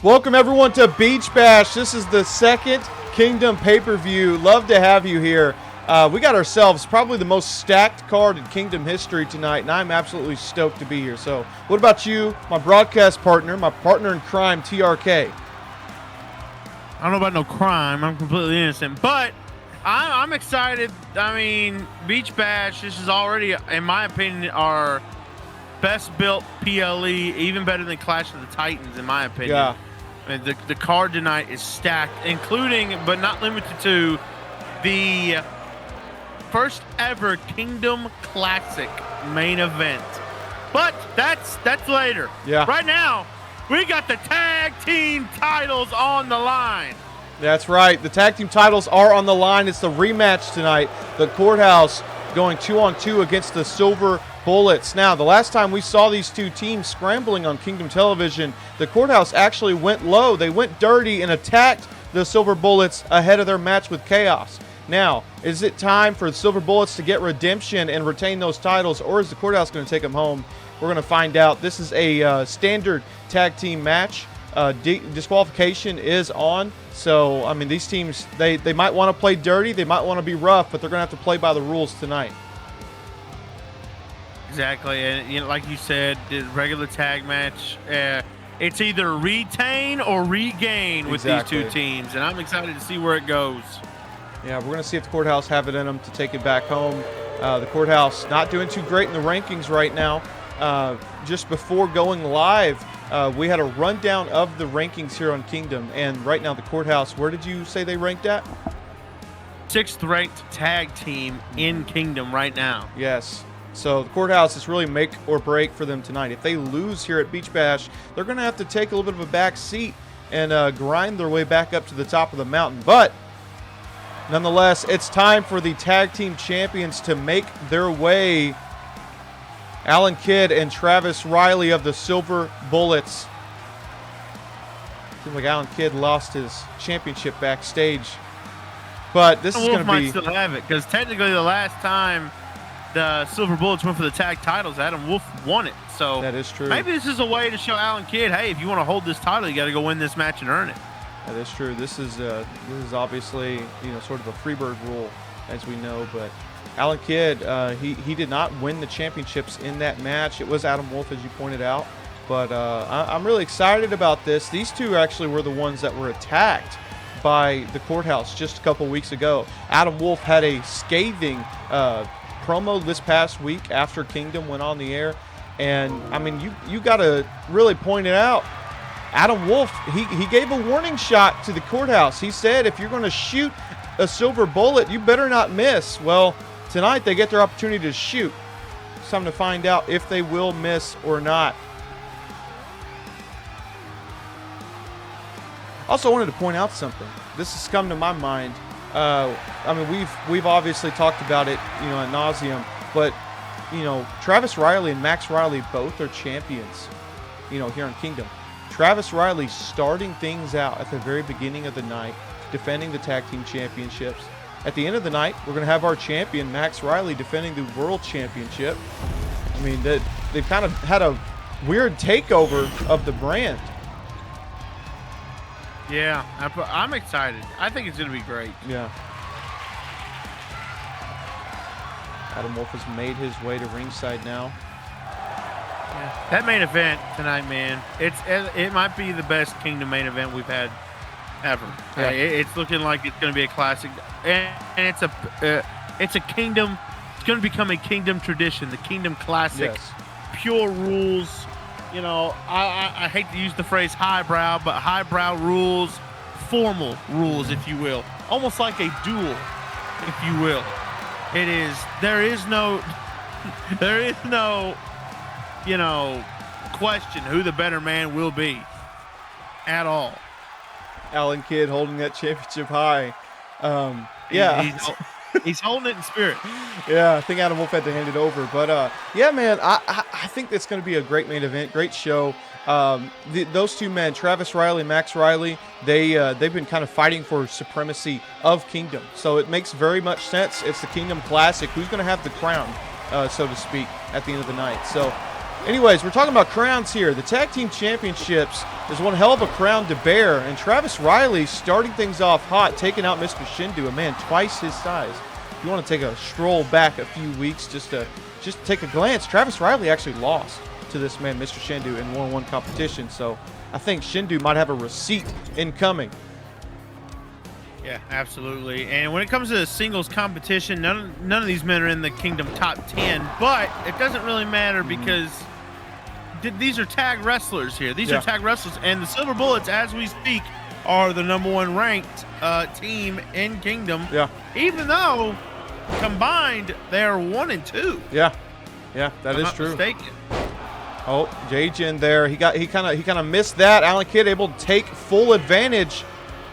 Welcome everyone to Beach Bash. This is the second Kingdom pay-per-view. Love to have you here. We got ourselves probably the most stacked card in Kingdom history tonight, and I'm absolutely stoked to be here. So what about you, my broadcast partner, my partner in crime, TRK? I don't know about no crime. I'm completely innocent, but I'm excited. I mean, Beach Bash, this is already, in my opinion, our best built PLE, even better than Clash of the Titans, in my opinion. Yeah. I mean, the card tonight is stacked, including, but not limited to, the first ever Kingdom Classic main event. But that's later. Yeah. Right now, we got the tag team titles on the line. That's right. The tag team titles are on the line. It's the rematch tonight. The Courthouse going 2-on-2 against the Silver Bullets. Now, the last time we saw these two teams scrambling on Kingdom Television, the Courthouse actually went low. They went dirty and attacked the Silver Bullets ahead of their match with Chaos. Now, is it time for the Silver Bullets to get redemption and retain those titles, or is the Courthouse going to take them home? We're going to find out. This is a standard tag team match. Disqualification is on. So, I mean, these teams, they might want to play dirty. They might want to be rough, but they're going to have to play by the rules tonight. Exactly, and like you said, the regular tag match, it's either retain or regain with these two teams, and I'm excited to see where it goes. Yeah, we're going to see if the Courthouse have it in them to take it back home. The Courthouse not doing too great in the rankings right now. Just before going live, we had a rundown of the rankings here on Kingdom, and right now the Courthouse, where did you say they ranked at? 6th ranked tag team in Kingdom right now. Yes. So the Courthouse is really make or break for them tonight. If they lose here at Beach Bash, they're going to have to take a little bit of a back seat and grind their way back up to the top of the mountain. But nonetheless, it's time for the tag team champions to make their way. Alan Kidd and Travis Riley of the Silver Bullets. Seems like Alan Kidd lost his championship backstage. But this is going to be... might still have it, because technically the last time the Silver Bullets went for the tag titles, Adam Wolf won it. So that is true. Maybe this is a way to show Alan Kidd, hey, if you want to hold this title, you got to go win this match and earn it. That is true. This is obviously, sort of a freebird rule, as we know. But Alan Kidd, he did not win the championships in that match. It was Adam Wolf, as you pointed out. But I'm really excited about this. These two actually were the ones that were attacked by the Courthouse just a couple weeks ago. Adam Wolf had a scathing promo this past week after Kingdom went on the air, and I mean, you got to really point it out. Adam Wolf, he gave a warning shot to the Courthouse. He said, if you're going to shoot a silver bullet, you better not miss. Well, tonight they get their opportunity to shoot. It's time to find out if they will miss or not. Also, I wanted to point out something. This has come to my mind. I mean, we've obviously talked about it, ad nauseum, but Travis Riley and Max Riley both are champions, here in Kingdom. Travis Riley starting things out at the very beginning of the night, defending the tag team championships. At the end of the night, we're going to have our champion Max Riley defending the world championship. I mean, they've kind of had a weird takeover of the brand. Yeah, I'm excited. I think it's going to be great. Yeah. Adam Wolf has made his way to ringside now. Yeah. That main event tonight, man, it might be the best Kingdom main event we've had ever. Yeah. It's looking like it's going to be a classic, and it's a Kingdom. It's going to become a Kingdom tradition, the Kingdom Classic, yes. Pure rules. I hate to use the phrase highbrow, but highbrow rules, formal rules, if you will. Almost like a duel, if you will. There is no, question who the better man will be at all. Alan Kidd holding that championship high. Yeah. He's holding it in spirit. Yeah, I think Adam Wolf had to hand it over. But, yeah, man, I think that's going to be a great main event, great show. Those two men, Travis Riley, Max Riley, they've been kind of fighting for supremacy of Kingdom. So it makes very much sense. It's the Kingdom Classic. Who's going to have the crown, so to speak, at the end of the night? So Anyways, we're talking about crowns here. The Tag Team Championships is one hell of a crown to bear, and Travis Riley starting things off hot, taking out Mr. Shindu, a man twice his size. If you want to take a stroll back a few weeks, just take a glance, Travis Riley actually lost to this man, Mr. Shindu, in one-on-one competition. So I think Shindu might have a receipt incoming. Yeah, absolutely. And when it comes to the singles competition, none of these men are in the Kingdom top 10, but it doesn't really matter because these are tag wrestlers here. These are tag wrestlers, and the Silver Bullets, as we speak, are the #1 ranked team in Kingdom. Yeah. Even though combined they are 1 and 2. Yeah, that is true. Mistaken. Oh, Jajin there. He kind of missed that. Alan Kidd able to take full advantage.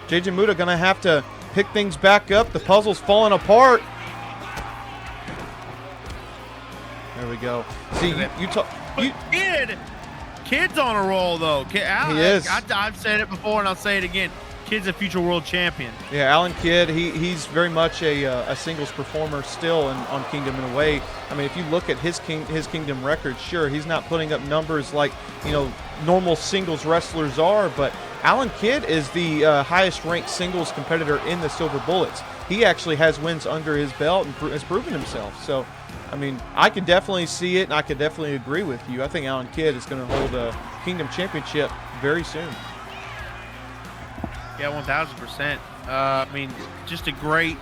Jajin Muda gonna have to pick things back up. The puzzle's falling apart. There we go. See, Kid's on a roll though. He is. I've said it before and I'll say it again. Kid's a future world champion. Yeah, Alan Kidd, he's very much a singles performer still on Kingdom in a way. I mean, if you look at his Kingdom record, sure, he's not putting up numbers like, normal singles wrestlers are, but Alan Kidd is the highest ranked singles competitor in the Silver Bullets. He actually has wins under his belt and has proven himself. So, I mean, I could definitely see it, and I could definitely agree with you. I think Alan Kidd is going to hold a Kingdom championship very soon. Yeah, 1,000%. I mean, just a great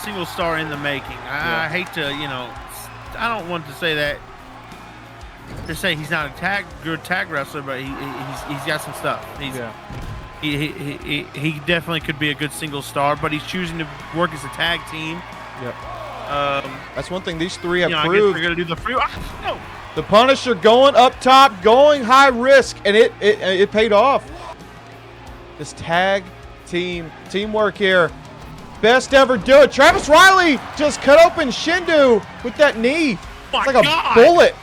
single star in the making. I hate to, I don't want to say that to say he's not a good tag wrestler, but he's got some stuff. He definitely could be a good single star, but he's choosing to work as a tag team. Yep. That's one thing these three have proved. I guess they're gonna do the free. No. The Punisher going up top, going high risk, and it paid off. This tag teamwork here, best ever do it. Travis Riley just cut open Shindu with that knee. It's like a bullet.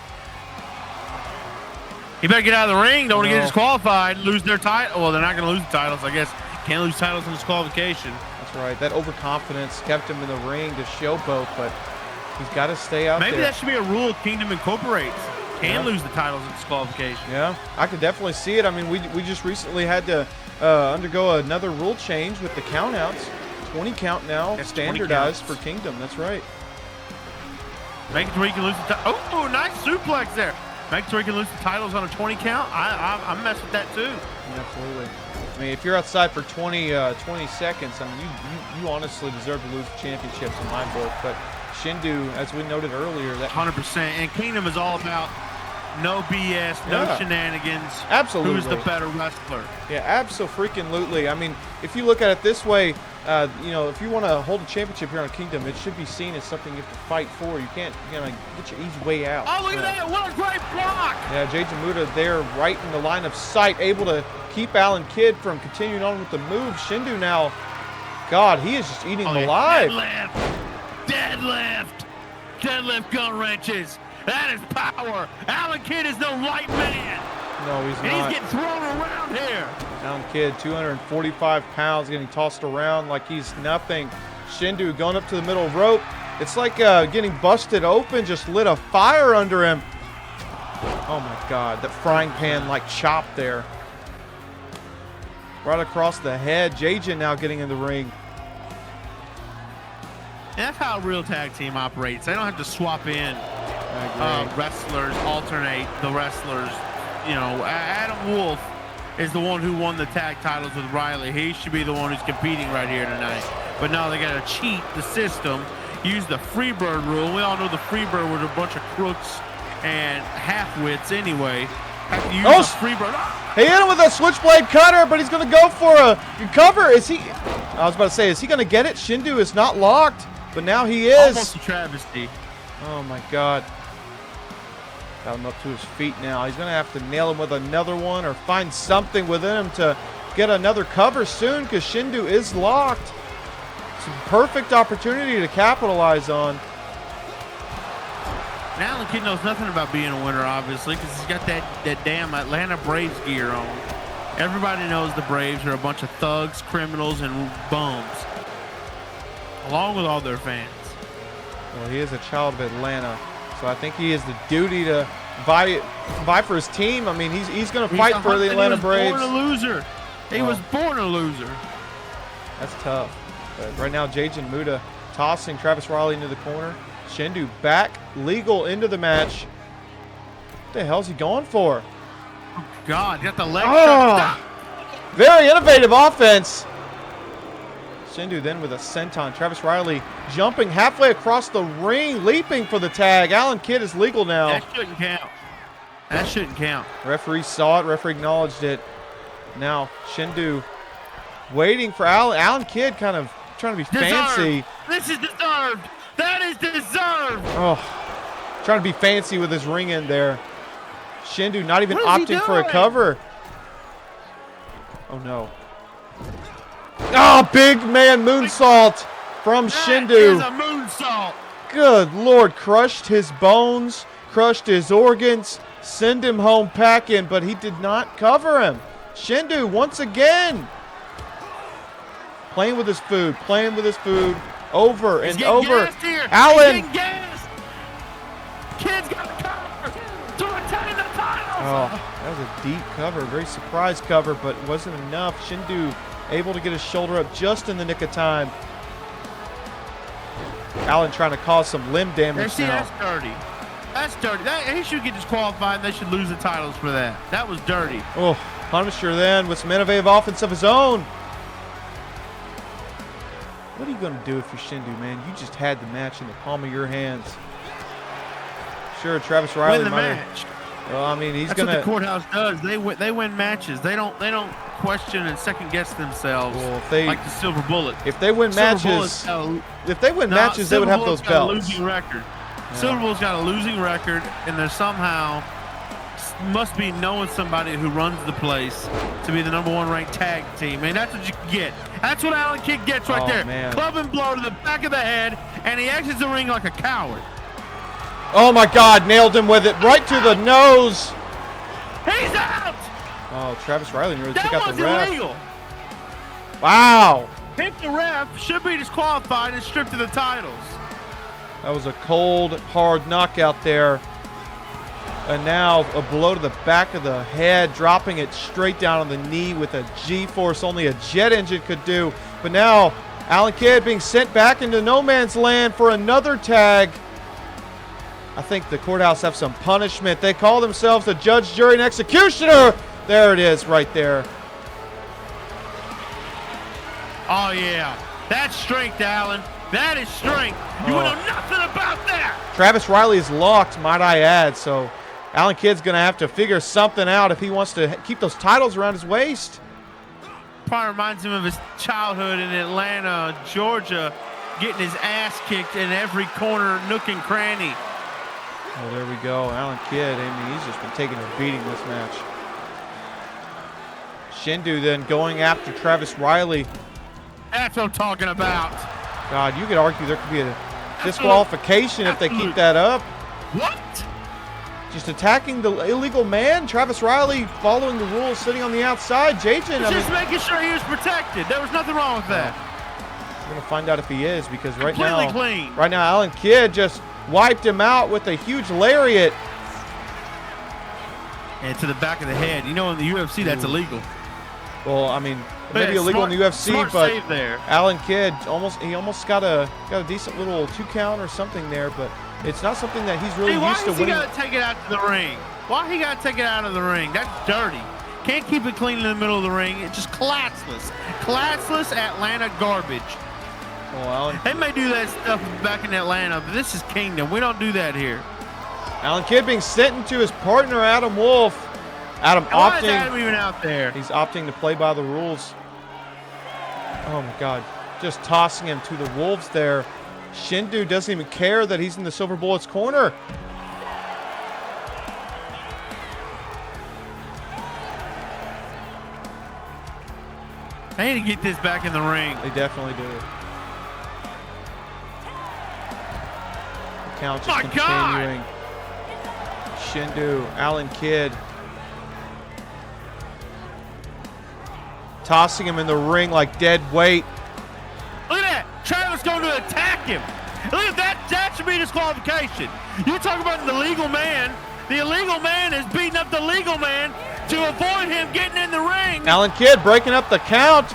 He better get out of the ring. Don't want to get disqualified, lose their title. Well, they're not going to lose the titles, I guess. Can't lose titles in disqualification. That's right. That overconfidence kept him in the ring to show both, but he's got to stay out there. Maybe that should be a rule Kingdom incorporates. Can lose the titles in disqualification. Yeah, I could definitely see it. I mean, we just recently had to undergo another rule change with the countouts. 20 count now, standardized for Kingdom. That's right. Make it to where you can lose the title. Oh, nice suplex there. Make it to where you can lose the titles on a 20 count. I mess with that too. Absolutely. I mean, if you're outside for 20 seconds, I mean, you honestly deserve to lose the championships in my book. But Shindu, as we noted earlier, that 100%. And Kingdom is all about no BS, no shenanigans. Absolutely. Who's the better wrestler? Yeah, absolutely. I mean, if you look at it this way, if you want to hold a championship here on Kingdom, it should be seen as something you have to fight for. You can't, get your easy way out. Oh, look at that. What a great block. Yeah, Jajin Muda there right in the line of sight, able to keep Alan Kidd from continuing on with the move. Shindu now, God, he is just eating alive. Deadlift gun wrenches. That is power. Alan Kidd is no light man. No, he's not. He's getting thrown around here. Alan Kidd, 245 pounds, getting tossed around like he's nothing. Shindu going up to the middle rope. It's like getting busted open, just lit a fire under him. Oh my God, that frying pan like chop there. Right across the head. Jajin now getting in the ring. And that's how a real tag team operates. They don't have to swap in wrestlers, alternate the wrestlers. Adam Wolf is the one who won the tag titles with Riley. He should be the one who's competing right here tonight. But now they got to cheat the system, use the Freebird rule. We all know the Freebird was a bunch of crooks and half-wits anyway. Have to use the Freebird. He hit him with a switchblade cutter, but he's going to go for a cover. I was about to say, is he going to get it? Shindu is not locked, but now he is. Almost a travesty. Oh, my God. Got him up to his feet now. He's going to have to nail him with another one or find something within him to get another cover soon because Shindu is locked. It's a perfect opportunity to capitalize on. And Alan Kidd knows nothing about being a winner, obviously, because he's got that damn Atlanta Braves gear on. Everybody knows the Braves are a bunch of thugs, criminals, and bums, along with all their fans. Well, he is a child of Atlanta. So I think he has the duty to vie for his team. I mean, he's going to fight for the Atlanta Braves. He was born a loser. He was born a loser. That's tough. But right now, Jaden Muda tossing Travis Riley into the corner. Shindu back legal into the match. What the hell is he going for? Oh, God. You got the leg shot. Very innovative offense. Shindu then with a senton. Travis Riley jumping halfway across the ring, leaping for the tag. Alan Kidd is legal now. That shouldn't count. That shouldn't count. Referee saw it. Referee acknowledged it. Now Shindu waiting for Alan. Alan Kidd kind of trying to be fancy. This is deserved. That is deserved. Oh, trying to be fancy with his ring in there. Shindu not even opting for a cover. Oh, no. Oh, big man moonsault from Shindu. That is a moonsault. Good Lord. Crushed his bones, crushed his organs, send him home packing, but he did not cover him. Shindu once again. Playing with his food, over and over. Alan. Kid's got a cover to retain the title. Oh, that was a deep cover, very surprise cover, but it wasn't enough. Shindu able to get his shoulder up just in the nick of time. Alan trying to cause some limb damage now. That's dirty. That's dirty. He should get disqualified, and they should lose the titles for that. That was dirty. Oh, Punisher then with some innovative offense of his own. What are you going to do if you're Shindu, man? You just had the match in the palm of your hands. Sure, Travis Riley win the match. Well, I mean, That's what the courthouse does. They win matches. They don't question and second guess themselves. Well, like the Silver Bullet. If they win matches, they would have those belts. Losing record. Yeah. Silver Bullet's got a losing record, and they're somehow must be knowing somebody who runs the place to be the #1 ranked tag team. And that's what you get. That's what Alan Kidd gets right there. Man. Club and blow to the back of the head, and he exits the ring like a coward. Oh my God, nailed him with it right to the nose. He's out. Oh, Travis Riley nearly took out the ref. That was illegal. Wow. Pick the ref, should be disqualified and stripped of the titles. That was a cold, hard knockout there. And now a blow to the back of the head, dropping it straight down on the knee with a G-force only a jet engine could do. But now Alan Kidd being sent back into no man's land for another tag. I think the courthouse have some punishment. They call themselves the judge, jury, and executioner. There it is right there. Oh, yeah. That's strength, Alan. That is strength. You know nothing about that. Travis Riley is locked, might I add, so Alan Kidd's going to have to figure something out if he wants to keep those titles around his waist. Probably reminds him of his childhood in Atlanta, Georgia, getting his ass kicked in every corner, nook and cranny. Oh, there we go. Alan Kidd, I mean, he's just been taking a beating this match. Shindu then going after Travis Riley. That's what I'm talking about. God, you could argue there could be a disqualification if they keep that up. What? Just attacking the illegal man. Travis Riley following the rules, sitting on the outside. Jaden, just making sure he was protected. There was nothing wrong with that. We're going to find out if he is, because right clean. now Alan Kidd just wiped him out with a huge lariat. And to the back of the head. You know, in the UFC, that's illegal. Well, I mean, maybe illegal in the UFC, but Alan Kidd almost got a decent little 2 count or something there, but it's not something that he's really used to winning. Why he got to take it out to the ring? Why he got to take it out of the ring? That's dirty. Can't keep it clean in the middle of the ring. It's just classless. Classless Atlanta garbage. Well, they may do that stuff back in Atlanta, but this is Kingdom. We don't do that here. Alan Kidd being sent into his partner, Adam Wolf. Adam opting. Why is Adam even out there? He's opting to play by the rules. Oh my God. Just tossing him to the wolves there. Shindu doesn't even care that he's in the Silver Bullet's corner. They need to get this back in the ring. They definitely do. The count just continuing. Shindu, Alan Kidd. Tossing him in the ring like dead weight. Look at that. Travis going to attack him. Look at that. That should be disqualification. You talk about the illegal man. The illegal man is beating up the legal man to avoid him getting in the ring. Alan Kidd breaking up the count.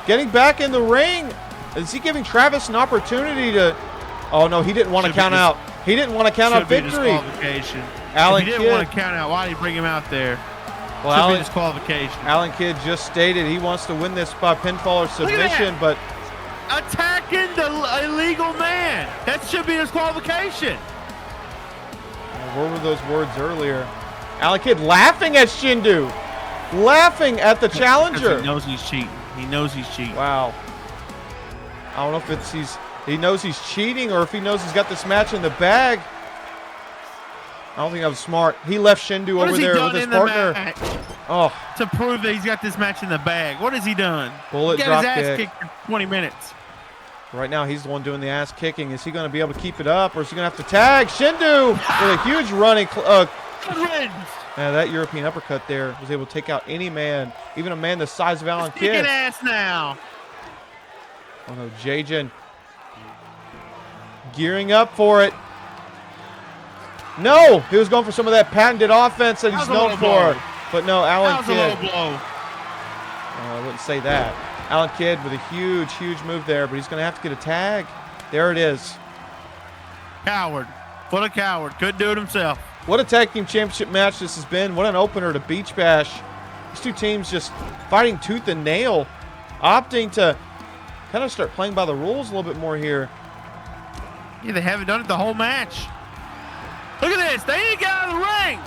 Getting back in the ring. Is he giving Travis an opportunity to... Oh, no, he didn't want to count out. He didn't want to count out victory. Disqualification. Alan if he Kidd didn't want to count out, why did he bring him out there? Well, Alan, disqualification. Alan Kidd just stated he wants to win this by pinfall or submission, but... Attacking the illegal man. That should be disqualification. Where were those words earlier? Alan Kidd laughing at Shindu. Laughing at the challenger. He knows he's cheating. He knows he's cheating. Wow. I don't know if it's he knows he's cheating or if he knows he's got this match in the bag. I don't think that was smart. He left Shindu over there with his partner. Oh. To prove that he's got this match in the bag. What has he done? Bullet he drop got his ass kick. kicked for 20 minutes. Right now, he's the one doing the ass kicking. Is he going to be able to keep it up, or is he going to have to tag? Shindu with a huge running. That European uppercut there was able to take out any man, even a man the size of Alan Kidd. Kicking ass now. Oh no, Jajin gearing up for it. No, he was going for some of that patented offense that he's known for. But no, Alan Kidd. That was a low blow. I wouldn't say that. Alan Kidd with a huge, huge move there, but he's going to have to get a tag. There it is. Coward. What a coward. Couldn't do it himself. What a tag team championship match this has been. What an opener to Beach Bash. These two teams just fighting tooth and nail, opting to kind of start playing by the rules a little bit more here. Yeah, they haven't done it the whole match. Look at this. They ain't got out of the ring.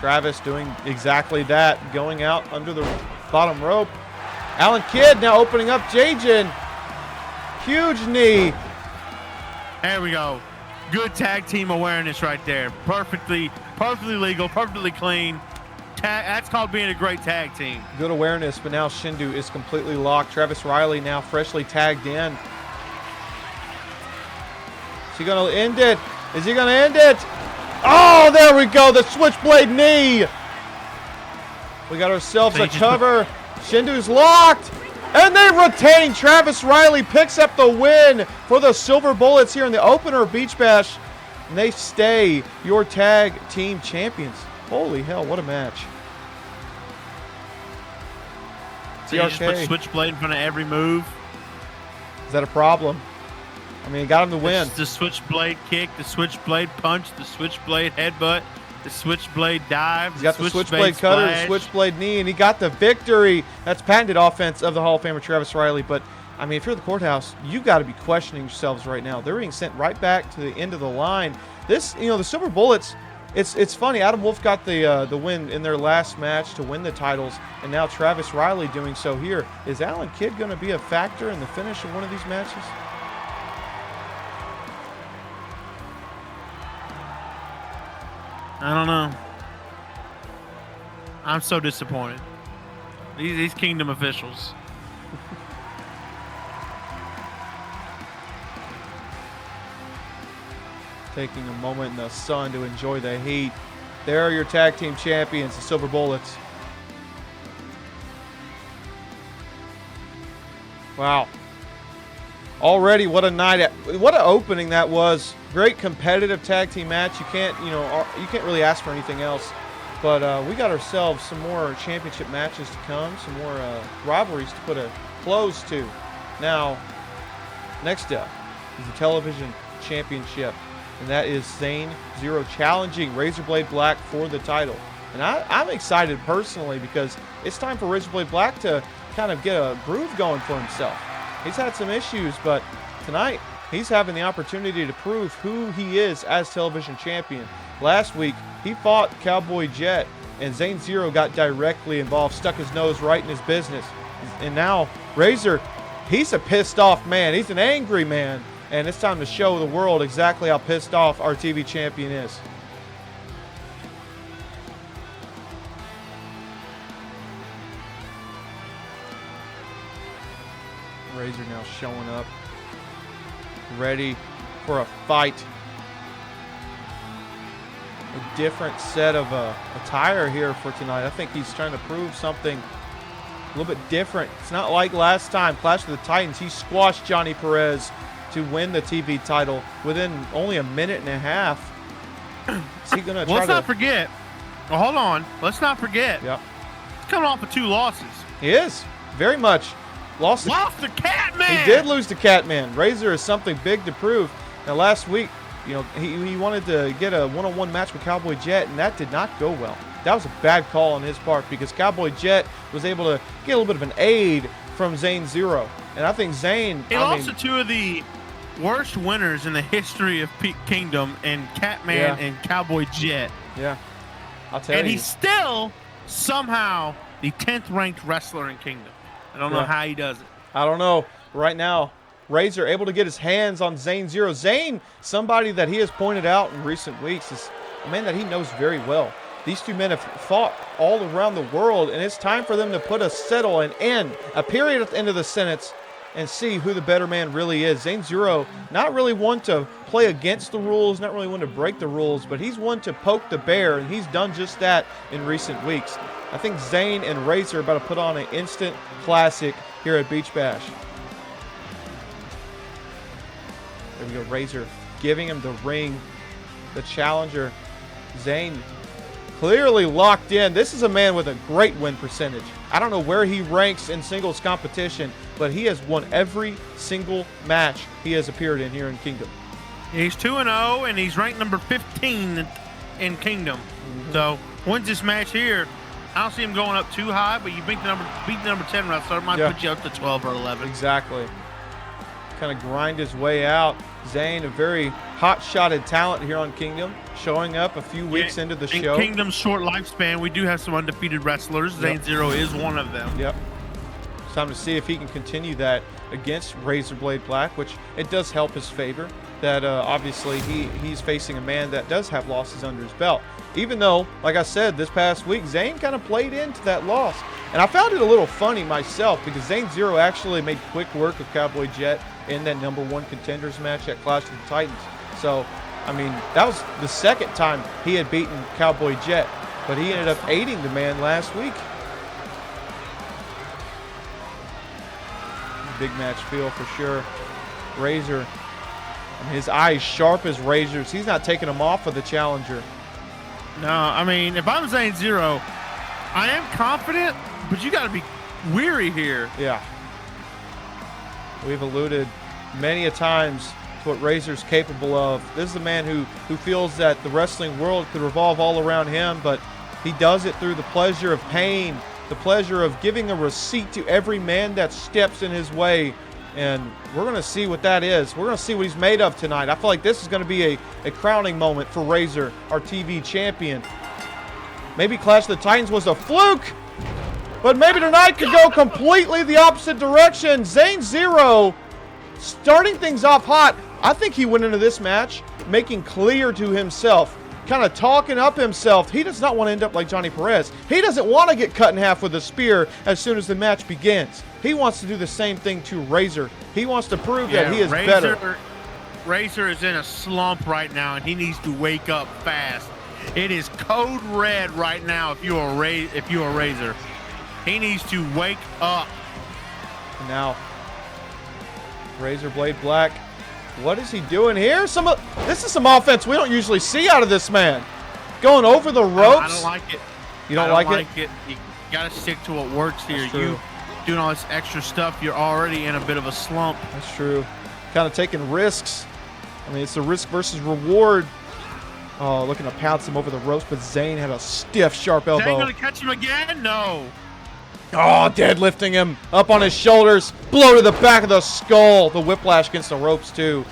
Travis doing exactly that, going out under the bottom rope. Alan Kidd now opening up Jajin. Huge knee. There we go. Good tag team awareness right there. Perfectly legal, perfectly clean. That's called being a great tag team. Good awareness, but now Shindu is completely locked. Travis Riley now freshly tagged in. Is he going to end it? Is he going to end it? Oh, there we go. The switchblade knee. We got ourselves a cover. Shindu's locked. And they retain. Travis Riley picks up the win for the Silver Bullets here in the opener of Beach Bash. And they stay your tag team champions. Holy hell, what a match. So you just put switchblade in front of every move. Is that a problem? I mean, he got him to win. The switchblade kick, the switchblade punch, the switchblade headbutt, the switchblade dive. He's got the switchblade cutter, the switchblade knee, and he got the victory. That's patented offense of the Hall of Famer Travis Riley. But, I mean, if you're the courthouse, you got to be questioning yourselves right now. They're being sent right back to the end of the line. This, you know, the Silver Bullets, it's funny. Adam Wolf got the win in their last match to win the titles, and now Travis Riley doing so here. Is Alan Kidd going to be a factor in the finish of one of these matches? I don't know. I'm so disappointed. These Kingdom officials. Taking a moment in the sun to enjoy the heat. There are your tag team champions, the Silver Bullets. Wow. Already, what a night! What an opening that was. Great competitive tag team match. You can't really ask for anything else. But we got ourselves some more championship matches to come, some more rivalries to put a close to. Now, next up is the television championship, and that is Zane Zero challenging Razorblade Black for the title. And I'm excited personally because it's time for Razorblade Black to kind of get a groove going for himself. He's had some issues, but tonight he's having the opportunity to prove who he is as television champion. Last week, he fought Cowboy Jet, and Zane Zero got directly involved, stuck his nose right in his business. And now, Razor, he's a pissed off man. He's an angry man, and it's time to show the world exactly how pissed off our TV champion is. Razor now showing up, ready for a fight. A different set of attire here for tonight. I think he's trying to prove something a little bit different. It's not like last time, Clash of the Titans. He squashed Johnny Perez to win the TV title within only a minute and a half. Is he going to try to... Let's not forget. Well, hold on. Let's not forget. Yep. He's coming off of 2 losses. He is. Very much. Lost to Catman. He did lose to Catman. Razor is something big to prove. Now, last week, you know, he wanted to get a one-on-one match with Cowboy Jet, and that did not go well. That was a bad call on his part because Cowboy Jet was able to get a little bit of an aid from Zane Zero. And I think Zane... He lost to 2 of the worst winners in the history of Kingdom, and Catman and Cowboy Jet. Yeah. I'll tell you. And he's still somehow the 10th ranked wrestler in Kingdom. I don't know how he does it. I don't know. Right now, Razor able to get his hands on Zane Zero. Zane, somebody that he has pointed out in recent weeks, is a man that he knows very well. These 2 men have fought all around the world, and it's time for them to put an end, a period at the end of the sentence, and see who the better man really is. Zane Zero, not really one to play against the rules, not really one to break the rules, but he's one to poke the bear, and he's done just that in recent weeks. I think Zane and Razor are about to put on an instant classic here at Beach Bash. There we go, Razor giving him the ring, the challenger. Zane clearly locked in. This is a man with a great win percentage. I don't know where he ranks in singles competition, but he has won every single match he has appeared in here in Kingdom. He's 2-0, and he's ranked number 15 in Kingdom. So, wins this match here. I don't see him going up too high, but you beat the number 10 wrestler, it might put you up to 12 or 11. Exactly. Kind of grind his way out. Zane, a very hot-shotted talent here on Kingdom, showing up a few weeks into the show. In Kingdom's short lifespan, we do have some undefeated wrestlers. Zane Zero is one of them. Yep. It's time to see if he can continue that against Razorblade Black, which it does help his favor. That obviously he's facing a man that does have losses under his belt. Even though, like I said, this past week, Zane kind of played into that loss. And I found it a little funny myself because Zane Zero actually made quick work of Cowboy Jet in that #1 contenders match at Clash of the Titans. So, I mean, that was the second time he had beaten Cowboy Jet, but he ended up aiding the man last week. Big match feel for sure. Razor, I mean, his eyes sharp as razors. He's not taking them off of the challenger. No, I mean, if I'm Zane Zero, I am confident, but you got to be weary here. Yeah. We've alluded many a times to what Razor's capable of. This is a man who feels that the wrestling world could revolve all around him, but he does it through the pleasure of pain, the pleasure of giving a receipt to every man that steps in his way. And we're going to see what that is. We're going to see what he's made of tonight. I feel like this is going to be a crowning moment for Razor, our TV champion. Maybe Clash of the Titans was a fluke, but maybe tonight could go completely the opposite direction. Zane Zero starting things off hot. I think he went into this match making clear to himself, kind of talking up himself. He does not want to end up like Johnny Perez. He doesn't want to get cut in half with a spear as soon as the match begins. He wants to do the same thing to Razor. He wants to prove that he is better. Razor is in a slump right now, and he needs to wake up fast. It is code red right now if you're a Razor. He needs to wake up. Now, Razorblade Black, what is he doing here? This is some offense we don't usually see out of this man. Going over the ropes. I don't like it. You don't like it? You got to stick to what works here. That's true. You doing all this extra stuff, you're already in a bit of a slump. That's true. Kind of taking risks. I mean, it's a risk versus reward. Oh, looking to pounce him over the ropes, but Zane had a stiff, sharp elbow. Zane gonna catch him again? No. Oh, deadlifting him up on his shoulders. Blow to the back of the skull. The whiplash against the ropes, too.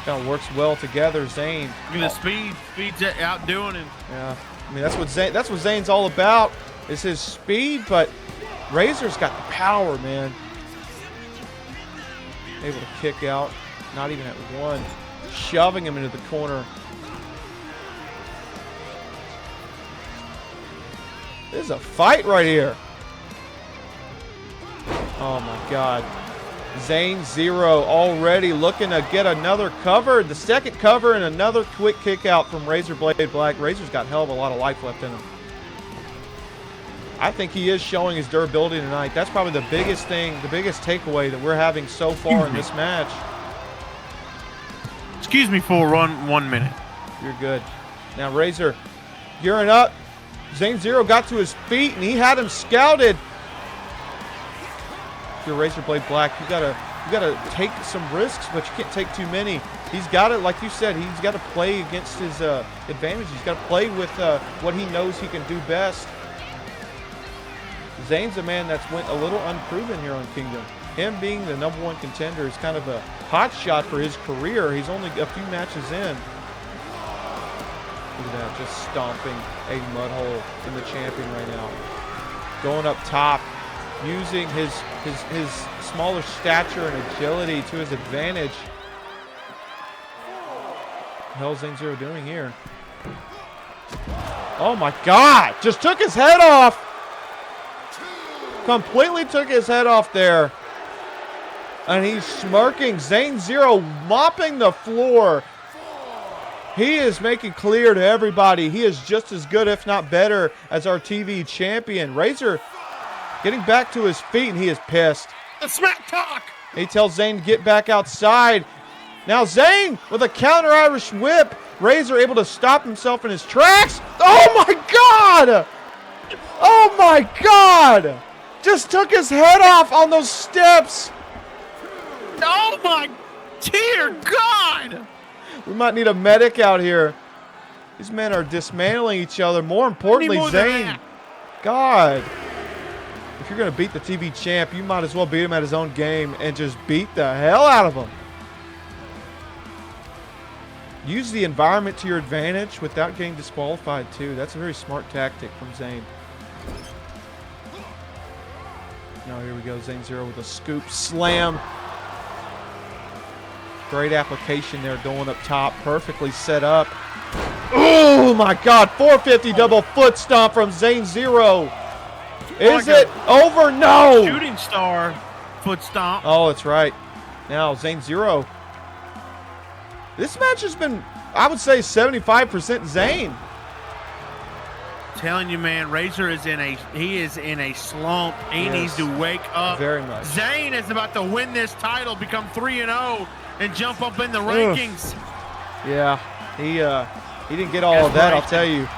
Kind of works well together, Zane. Look at the speed's outdoing him. Yeah, I mean, that's what Zane's all about, is his speed, but Razor's got the power, man. Able to kick out, not even at one. Shoving him into the corner. This is a fight right here. Oh my God. Zane Zero already looking to get another cover. The second cover and another quick kick out from Razorblade Black. Razor's got a hell of a lot of life left in him. I think he is showing his durability tonight. That's probably the biggest thing, the biggest takeaway that we're having so far in this match. Excuse me for 1 minute. You're good. Now Razor gearing up. Zane Zero got to his feet and he had him scouted. If you're Razor Blade Black, you gotta take some risks, but you can't take too many. He's got to, like you said, he's got to play against his advantage. He's got to play with what he knows he can do best. Zane's a man that's went a little unproven here on Kingdom. Him being the #1 contender is kind of a hot shot for his career. He's only a few matches in. Look at that, just stomping a mud hole in the champion right now. Going up top, using his smaller stature and agility to his advantage. What the hell is Zane Zero doing here? Oh my God! Just took his head off! Completely took his head off there. And he's smirking. Zane Zero mopping the floor. He is making clear to everybody he is just as good, if not better, as our TV champion. Razor getting back to his feet, and he is pissed. The smack talk! He tells Zane to get back outside. Now Zane with a counter Irish whip. Razor able to stop himself in his tracks. Oh my God! Oh my God! Just took his head off on those steps. Oh my dear God! We might need a medic out here. These men are dismantling each other. More importantly, Zane. God. If you're going to beat the TV champ, you might as well beat him at his own game and just beat the hell out of him. Use the environment to your advantage without getting disqualified, too. That's a very smart tactic from Zane. Now here we go. Zane Zero with a scoop slam. Great application there going up top. Perfectly set up. Oh, my God. 450 double foot stomp from Zane Zero. Is it over? No. Shooting star foot stomp. Oh, that's right. Now, Zane Zero. This match has been, I would say, 75% Zane. Telling you, man, Razor is in a slump. He needs to wake up. Very much. Zane is about to win this title, become 3-0, and jump up in the rankings. Yeah, he didn't get all of that, I'll tell you.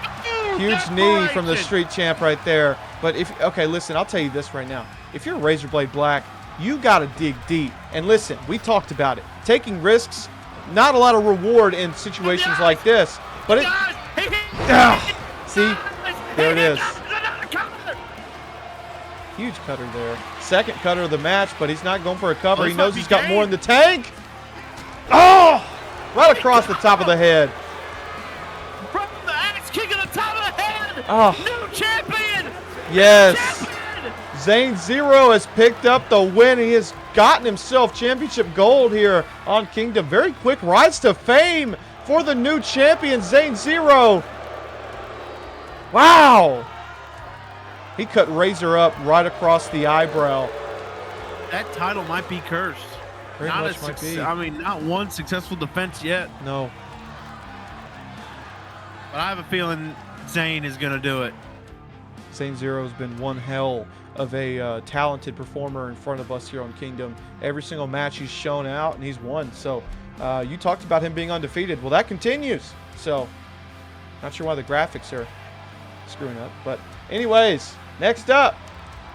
Huge knee from the street champ right there. But okay, listen, I'll tell you this right now. If you're Razor Blade Black, you got to dig deep. And listen, we talked about it. Taking risks, not a lot of reward in situations like this. But it... see? There it is. Huge cutter there. Second cutter of the match, but he's not going for a cover. He knows he's got more in the tank. Oh! Right across the top of the head. From the axe kick at the top of the head. Oh. New champion. Yes. Champion. Zane Zero has picked up the win. He has gotten himself championship gold here on Kingdom. Very quick rise to fame for the new champion, Zane Zero. Wow! He cut Razor up right across the eyebrow. That title might be cursed. Very much might be. I mean, not one successful defense yet. No. But I have a feeling Zane is going to do it. Zane Zero has been one hell of a talented performer in front of us here on Kingdom. Every single match he's shown out, and he's won. So you talked about him being undefeated. Well, that continues. So not sure why the graphics are screwing up. But anyways, next up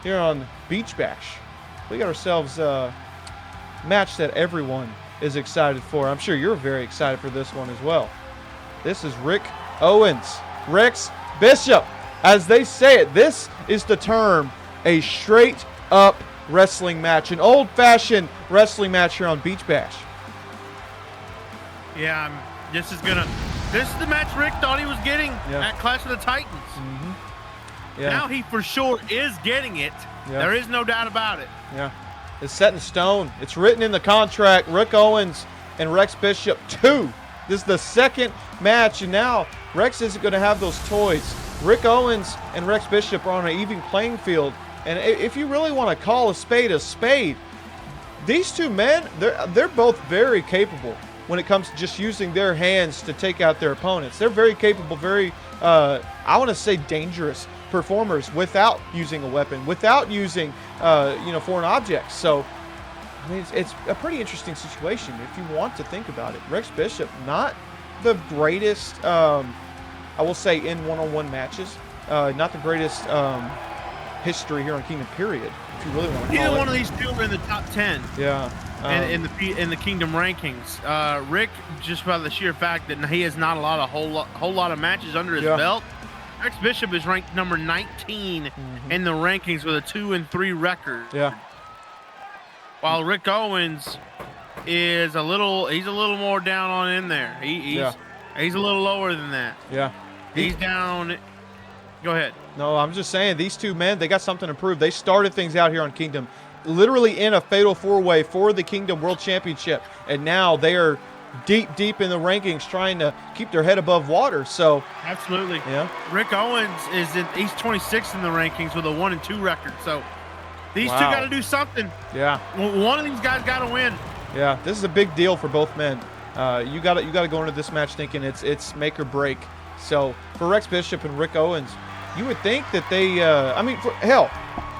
here on Beach Bash, we got ourselves a match that everyone is excited for. I'm sure you're very excited for this one as well. This is Rick Owens, Rex Bishop. As they say it, this is the term, a straight up wrestling match, an old fashioned wrestling match here on Beach Bash. Yeah, this is the match Rick thought he was getting at Clash of the Titans. Yeah. Now he for sure is getting it. Yeah. There is no doubt about it. Yeah. It's set in stone. It's written in the contract. Rick Owens and Rex Bishop 2. This is the second match, and now Rex isn't going to have those toys. Rick Owens and Rex Bishop are on an even playing field. And if you really want to call a spade, these two men, they're both very capable when it comes to just using their hands to take out their opponents. They're very capable, very, I want to say dangerous performers without using a weapon, without using, foreign objects. So mean, it's a pretty interesting situation if you want to think about it. Rex Bishop, not the greatest, I will say, in one-on-one matches. Not the greatest history here on Kingdom, period, if you really want to call it. Neither one of these two are in the top 10. Yeah. In the Kingdom rankings. Rick, just by the sheer fact that he has not a whole lot of matches under his belt, Rex Bishop is ranked number 19 in the rankings with a 2-3 record. Yeah. While Rick Owens is a little more down on in there. He's a little lower than that. Yeah. He's down. Go ahead. No, I'm just saying these two men, they got something to prove. They started things out here on Kingdom, literally in a fatal four-way for the Kingdom World Championship, and now they are deep in the rankings, trying to keep their head above water. So absolutely, yeah. Rick Owens he's 26th in the rankings with a 1-2 record. So these two got to do something. Yeah. One of these guys got to win. Yeah, this is a big deal for both men. You got to go into this match thinking it's make or break. So for Rex Bishop and Rick Owens, you would think that they, I mean, hell,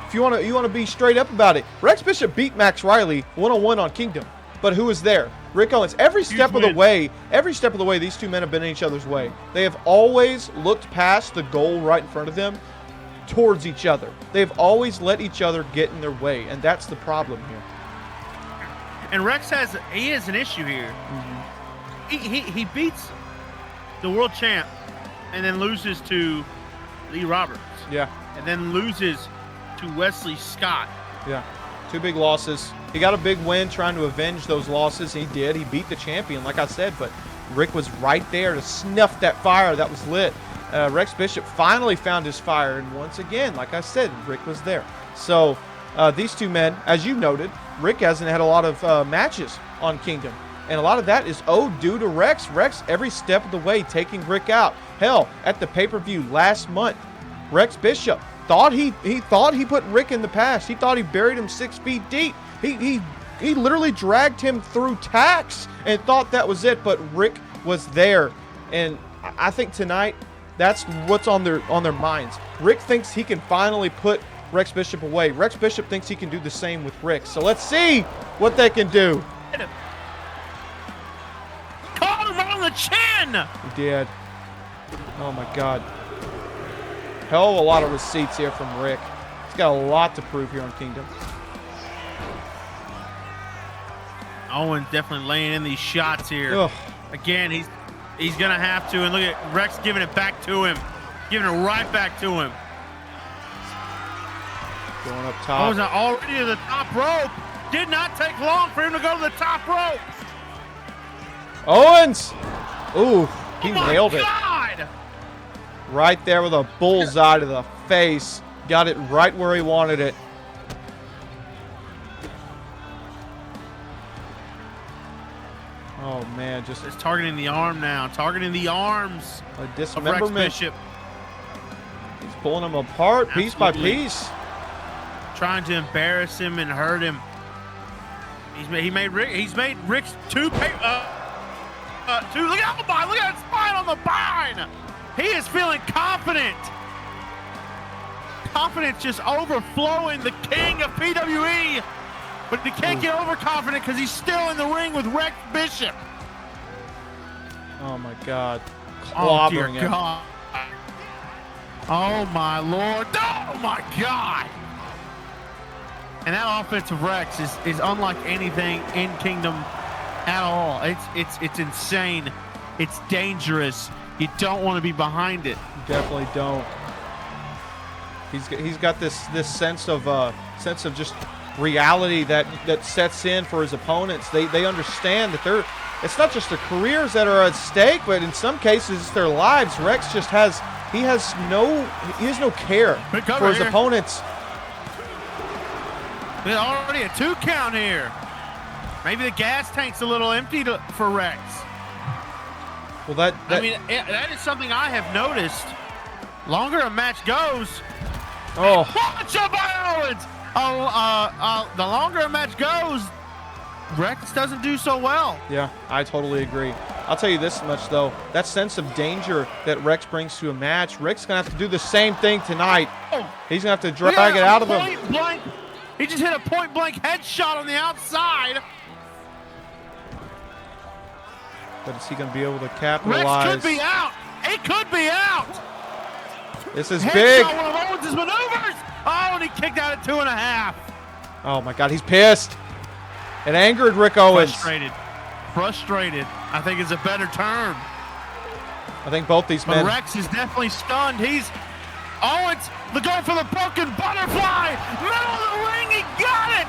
if you want to be straight up about it, Rex Bishop beat Max Riley 1-on-1 on Kingdom. But who was there? Rick Owens. Every step of the way, these two men have been in each other's way. They have always looked past the goal right in front of them towards each other. They've always let each other get in their way, and that's the problem here. And Rex has an issue here. He beats the world champ and then loses to Lee Roberts. Yeah. And then loses to Wesley Scott. Yeah. 2 big losses. He got a big win trying to avenge those losses. He did. He beat the champion, like I said, but Rick was right there to snuff that fire that was lit. Rex Bishop finally found his fire, and once again, like I said, Rick was there. So these two men, as you noted, Rick hasn't had a lot of matches on Kingdom, and a lot of that is due to Rex. Rex, every step of the way, taking Rick out. Hell, at the pay-per-view last month, Rex Bishop thought he put Rick in the past. He thought he buried him 6 feet deep. He literally dragged him through tacks and thought that was it, but Rick was there. And I think tonight, that's what's on their minds. Rick thinks he can finally put Rex Bishop away. Rex Bishop thinks he can do the same with Rick. So let's see what they can do. Caught him on the chin! He did. Oh my God. Hell of a lot of receipts here from Rick. He's got a lot to prove here on Kingdom. Owens definitely laying in these shots here. Ugh. Again, he's going to have to. And look at Rex giving it back to him. Giving it right back to him. Going up top. Owens already to the top rope. Did not take long for him to go to the top rope. Owens! Ooh, he nailed it. God! Right there with a bullseye to the face. Got it right where he wanted it. Oh man, just it's targeting the arm now. Targeting the arms a of dismemberment. Rex Bishop. He's pulling them apart piece by piece. Trying to embarrass him and hurt him. He's made Rick's two. Look at that spine on the bind. He is feeling confident. Confidence just overflowing the king of PWE. But he can't get overconfident because he's still in the ring with Rex Bishop. Oh my God. Oh dear Clobbering him. God. Oh my Lord. Oh my God. And that offensive Rex is unlike anything in Kingdom at all. It's insane. It's dangerous. You don't want to be behind it. You definitely don't. He's got this sense of just reality that sets in for his opponents. They understand that it's not just their careers that are at stake, but in some cases it's their lives. Rex just has no care for his opponents. There's already a 2 count here. Maybe the gas tank's a little empty for Rex. Well, that is something I have noticed. Longer a match goes. Oh. Watch out by Owens! The longer a match goes, Rex doesn't do so well. Yeah, I totally agree. I'll tell you this much, though. That sense of danger that Rex brings to a match, Rick's going to have to do the same thing tonight. He's going to have to drag it out of him. He just hit a point-blank headshot on the outside. But is he going to be able to Rex capitalize? could be out. It could be out. This is Headshot, big. one of Owens' maneuvers. Oh, and he kicked out at 2.5. Oh, my God. He's pissed. It angered Rick Owens. Frustrated, I think is a better term. I think both these men. But Rex is definitely stunned. Owens, the goal for the broken butterfly. Middle of the ring, he got it.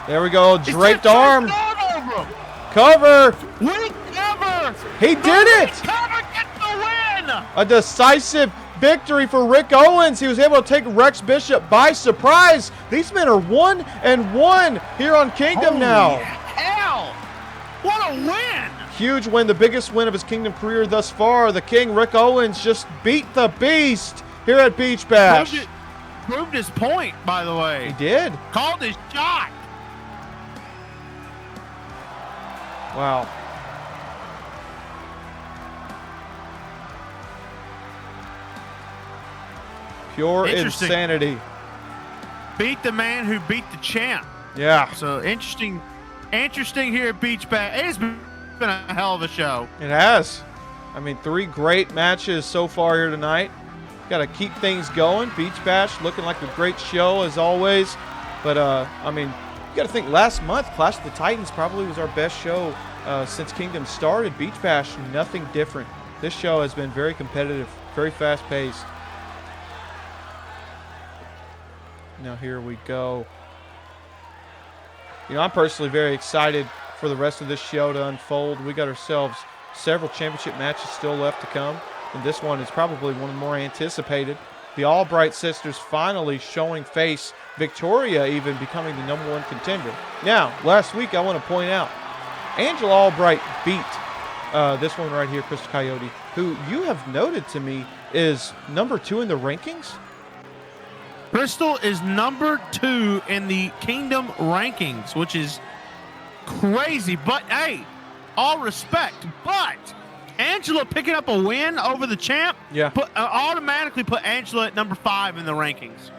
There we go. Draped arm. Over him. Cover. Weak cover. He did it. Cover gets the win. A decisive victory for Rick Owens. He was able to take Rex Bishop by surprise. These men are 1-1 here on Kingdom now. Hell, what a win. Huge win, the biggest win of his Kingdom career thus far. The King, Rick Owens, just beat the beast here at Beach Bash. Proved his point, by the way. He did. Called his shot. Wow. Pure insanity. Beat the man who beat the champ. Yeah. So interesting here at Beach Bash. It's been a hell of a show. It has. I mean, 3 great matches so far here tonight. Got to keep things going. Beach Bash looking like a great show as always. But, I mean, you got to think last month, Clash of the Titans probably was our best show since Kingdom started. Beach Bash, nothing different. This show has been very competitive, very fast-paced. Now here we go. You know, I'm personally very excited for the rest of this show to unfold. We got ourselves several championship matches still left to come, and this one is probably one of the more anticipated. The Albright sisters finally showing face, Victoria even becoming the #1 contender. Now, last week I want to point out, Angela Albright beat this one right here, Crystal Coyote, who you have noted to me is #2 in the rankings. Crystal is #2 in the Kingdom rankings, which is crazy. But, hey, all respect. But Angela picking up a win over the champ automatically put Angela at #5 in the rankings.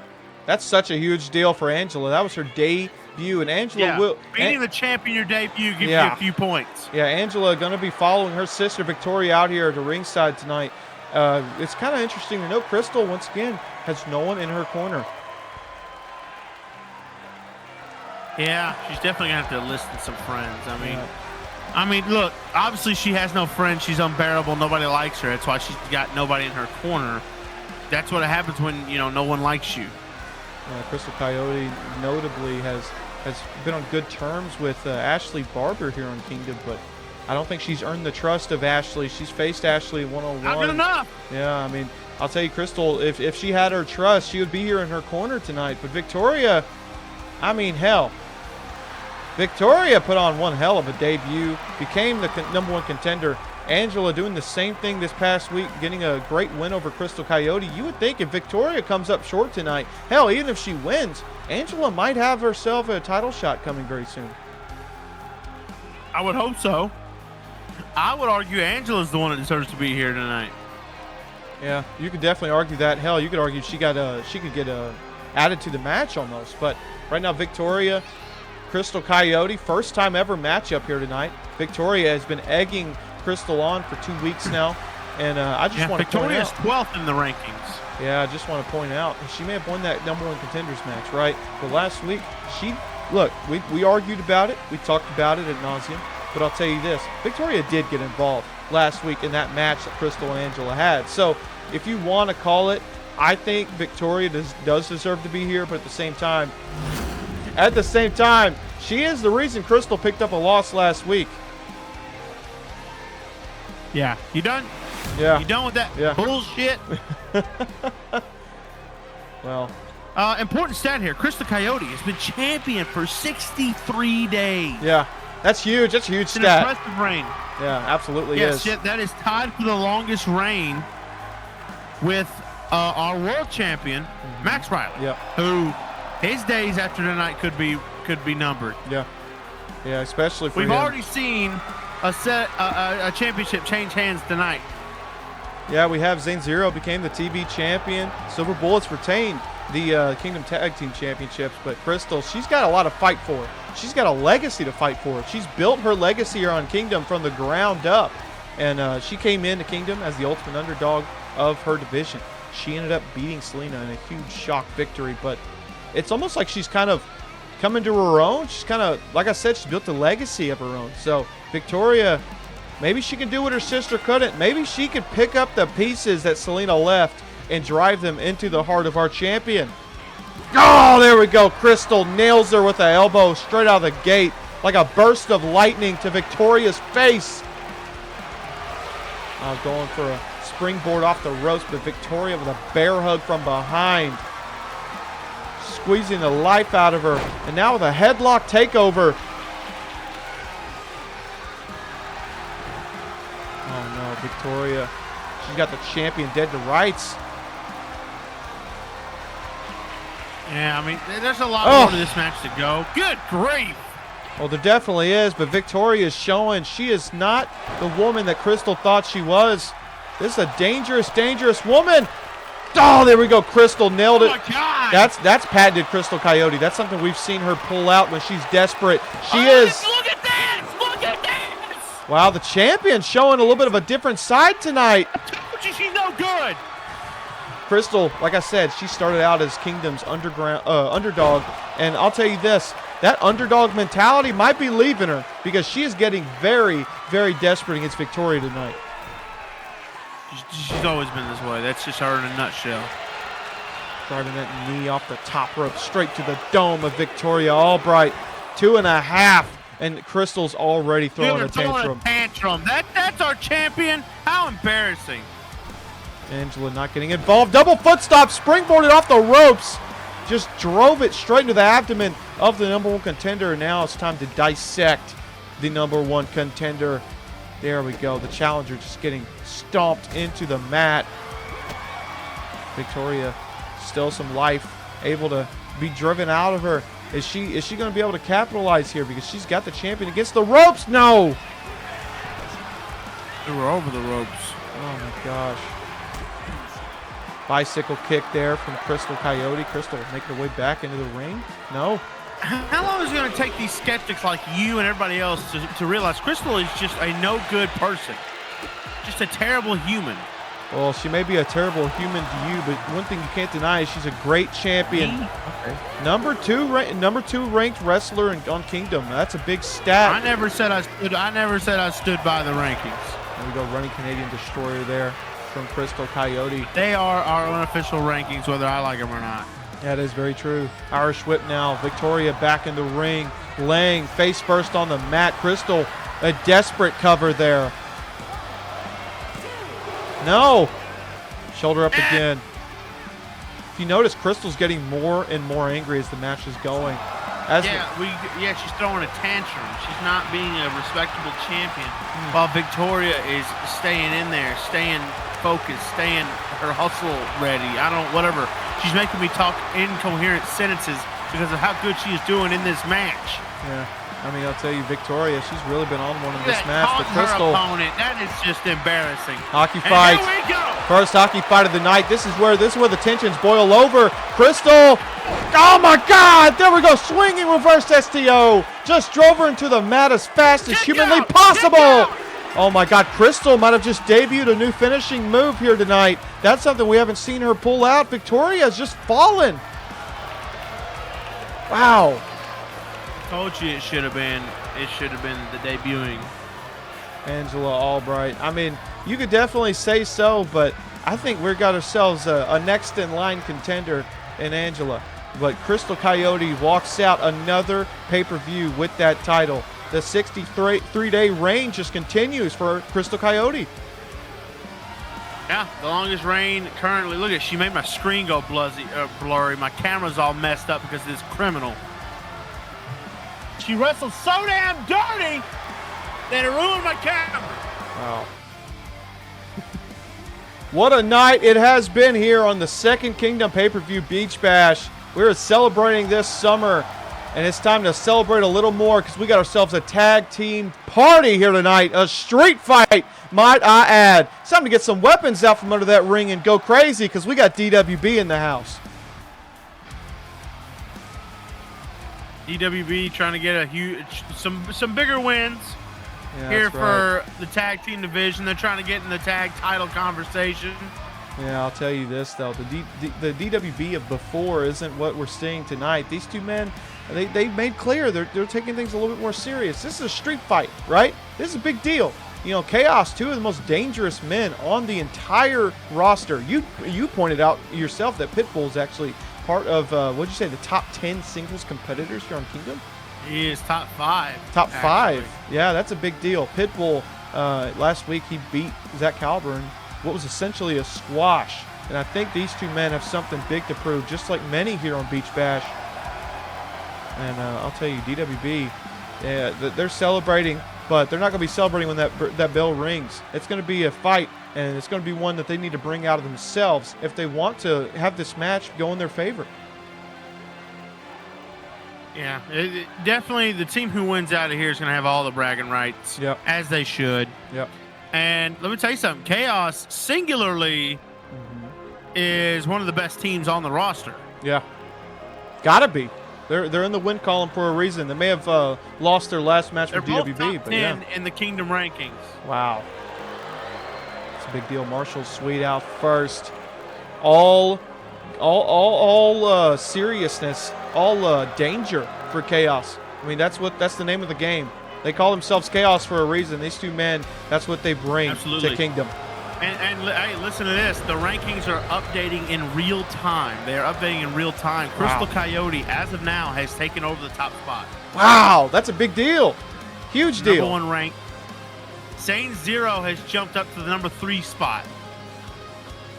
That's such a huge deal for Angela. That was her debut, and Angela will beating the champ in your debut gives you a few points. Yeah, Angela going to be following her sister Victoria out here at the ringside tonight. It's kind of interesting to note Crystal once again has no one in her corner. Yeah, she's definitely gonna have to listen to some friends. I mean, look, obviously she has no friends. She's unbearable. Nobody likes her. That's why she's got nobody in her corner. That's what happens when, you know, no one likes you. Crystal Coyote notably has been on good terms with Ashley Barber here on Kingdom, but I don't think she's earned the trust of Ashley. She's faced Ashley one-on-one. Not good enough. Yeah, I mean, I'll tell you, Crystal, if she had her trust, she would be here in her corner tonight. But Victoria, I mean, hell. Victoria put on one hell of a debut, became the #1 contender. Angela doing the same thing this past week, getting a great win over Crystal Coyote. You would think if Victoria comes up short tonight, hell, even if she wins, Angela might have herself a title shot coming very soon. I would hope so. I would argue Angela's the one that deserves to be here tonight. Yeah, you could definitely argue that. Hell, you could argue she could get added to the match almost. But right now, Victoria, Crystal Coyote, first time ever matchup here tonight. Victoria has been egging Crystal on for 2 weeks now, and I just want to point out. Victoria's 12th in the rankings. Yeah, I just want to point out she may have won that #1 contenders match, right? But last week, we argued about it, we talked about it ad nauseum. But I'll tell you this, Victoria did get involved last week in that match that Crystal and Angela had. So if you want to call it, I think Victoria does deserve to be here. But at the same time, she is the reason Crystal picked up a loss last week. Yeah. You done? Yeah. You done with that bullshit? Well. Important stat here. Crystal Coyote has been champion for 63 days. Yeah. That's huge. That's a huge stat. An impressive reign. Yeah, absolutely is. Yes, that is tied for the longest reign with our world champion, Max Riley. Yeah. Who his days after tonight could be numbered. Yeah. Yeah, especially for We've him. already seen a championship change hands tonight. Yeah, we have Zane Zero became the TV champion. Silver Bullets retained the Kingdom Tag Team Championships, but Crystal, she's got a lot to fight for. She's got a legacy to fight for. She's built her legacy here on Kingdom from the ground up, and she came into Kingdom as the ultimate underdog of her division. She ended up beating Selena in a huge shock victory, but it's almost like she's kind of coming to her own. She's kind of, like I said, she's built a legacy of her own. So Victoria, maybe she can do what her sister couldn't. Maybe she could pick up the pieces that Selena left and drive them into the heart of our champion. Oh, there we go. Crystal nails her with an elbow straight out of the gate like a burst of lightning to Victoria's face. Going for a springboard off the ropes, but Victoria with a bear hug from behind. Squeezing the life out of her. And now with a headlock takeover. Oh no, Victoria. She's got the champion dead to rights. Yeah, I mean, there's a lot more to this match to go. Good grief. Well, there definitely is, but Victoria is showing she is not the woman that Crystal thought she was. This is a dangerous, dangerous woman. Oh, there we go. Crystal nailed it. Oh, my God. That's patented Crystal Coyote. That's something we've seen her pull out when she's desperate. She is. Look at this. Look at this. Wow, the champion's showing a little bit of a different side tonight. I told you she's no good. Crystal, like I said, she started out as Kingdom's underdog, and I'll tell you this, that underdog mentality might be leaving her because she is getting very, very desperate against Victoria tonight. She's always been this way. That's just her in a nutshell. Driving that knee off the top rope straight to the dome of Victoria Albright. 2.5, and Crystal's already throwing a tantrum. That's our champion. How embarrassing. Angela not getting involved. Double foot stop, springboarded off the ropes. Just drove it straight into the abdomen of the #1 contender. Now it's time to dissect the #1 contender. There we go. The challenger just getting stomped into the mat. Victoria, still some life, able to be driven out of her. Is she going to be able to capitalize here because she's got the champion against the ropes? No. They were over the ropes. Oh my gosh. Bicycle kick there from Crystal Coyote. Crystal making her way back into the ring. No. How long is it going to take these skeptics like you and everybody else to realize Crystal is just a no good person? Just a terrible human. Well, she may be a terrible human to you, but one thing you can't deny is she's a great champion. Okay. Number two ranked wrestler on Kingdom. That's a big stat. I never said I stood by the rankings. There we go, running Canadian Destroyer there from Crystal Coyote. They are our unofficial rankings, whether I like them or not. That is very true. Irish whip now. Victoria back in the ring, laying face first on the mat. Crystal, a desperate cover there. No. Shoulder up again. If you notice, Crystal's getting more and more angry as the match is going. She's throwing a tantrum. She's not being a respectable champion, while Victoria is staying in there, staying focused, staying her hustle ready. Whatever. She's making me talk incoherent sentences because of how good she is doing in this match. Yeah. I mean, I'll tell you, Victoria, she's really been on one in this match. But Crystal, her opponent, that is just embarrassing. Hockey fight. Here we go. First hockey fight of the night. This is where the tensions boil over. Crystal, oh my God! There we go, swinging reverse STO. Just drove her into the mat as fast as humanly possible. Oh my God, Crystal might have just debuted a new finishing move here tonight. That's something we haven't seen her pull out. Victoria's just fallen. Wow. Told you it should have been the debuting. Angela Albright. I mean, you could definitely say so, but I think we've got ourselves a next in line contender in Angela. But Crystal Coyote walks out another pay-per-view with that title. The 63-day reign just continues for Crystal Coyote. Yeah, the longest reign currently. Look at, she made my screen go blurry. My camera's all messed up because of this criminal. She wrestled so damn dirty that it ruined my camera. Wow. What a night it has been here on the Second Kingdom pay-per-view Beach Bash. We're celebrating this summer, and it's time to celebrate a little more because we got ourselves a tag team party here tonight. A street fight, might I add. It's time to get some weapons out from under that ring and go crazy because we got DWB in the house. DWB trying to get a huge, some bigger wins Yeah, here that's right. for the tag team division. They're trying to get in the tag title conversation. Yeah, I'll tell you this though, the DWB of before isn't what we're seeing tonight. These two men, they made clear they're taking things a little bit more serious. This is a street fight, right? This is a big deal. You know, Chaos, two of the most dangerous men on the entire roster. You pointed out yourself that Pitbull is actually part of what'd you say, the top 10 singles competitors here on Kingdom? He is top 5. Top actually. 5. Yeah, that's a big deal. Pitbull last week he beat Zach Caliber in what was essentially a squash, and I think these two men have something big to prove, just like many here on Beach Bash. And I'll tell you, DWB, yeah, they're celebrating, but they're not going to be celebrating when that bell rings. It's going to be a fight, and it's going to be one that they need to bring out of themselves if they want to have this match go in their favor. Yeah, definitely the team who wins out of here is going to have all the bragging rights, Yep. as they should. Yep. And let me tell you something, Chaos singularly is one of the best teams on the roster. Yeah. Gotta be. They're in the win column for a reason. They may have lost their last match They're with both DWB, top but 10 yeah. in the Kingdom rankings. Wow. It's a big deal. Marshall Sweet out first. All seriousness, all danger for Chaos. I mean, that's the name of the game. They call themselves Chaos for a reason. These two men, that's what they bring Absolutely. to Kingdom. And hey, listen to this. The rankings are updating in real time. They are updating in real time. Wow. Crystal Coyote, as of now, has taken over the top spot. Wow, that's a big deal. Huge deal. Number 1 rank. Sane Zero has jumped up to the number 3 spot.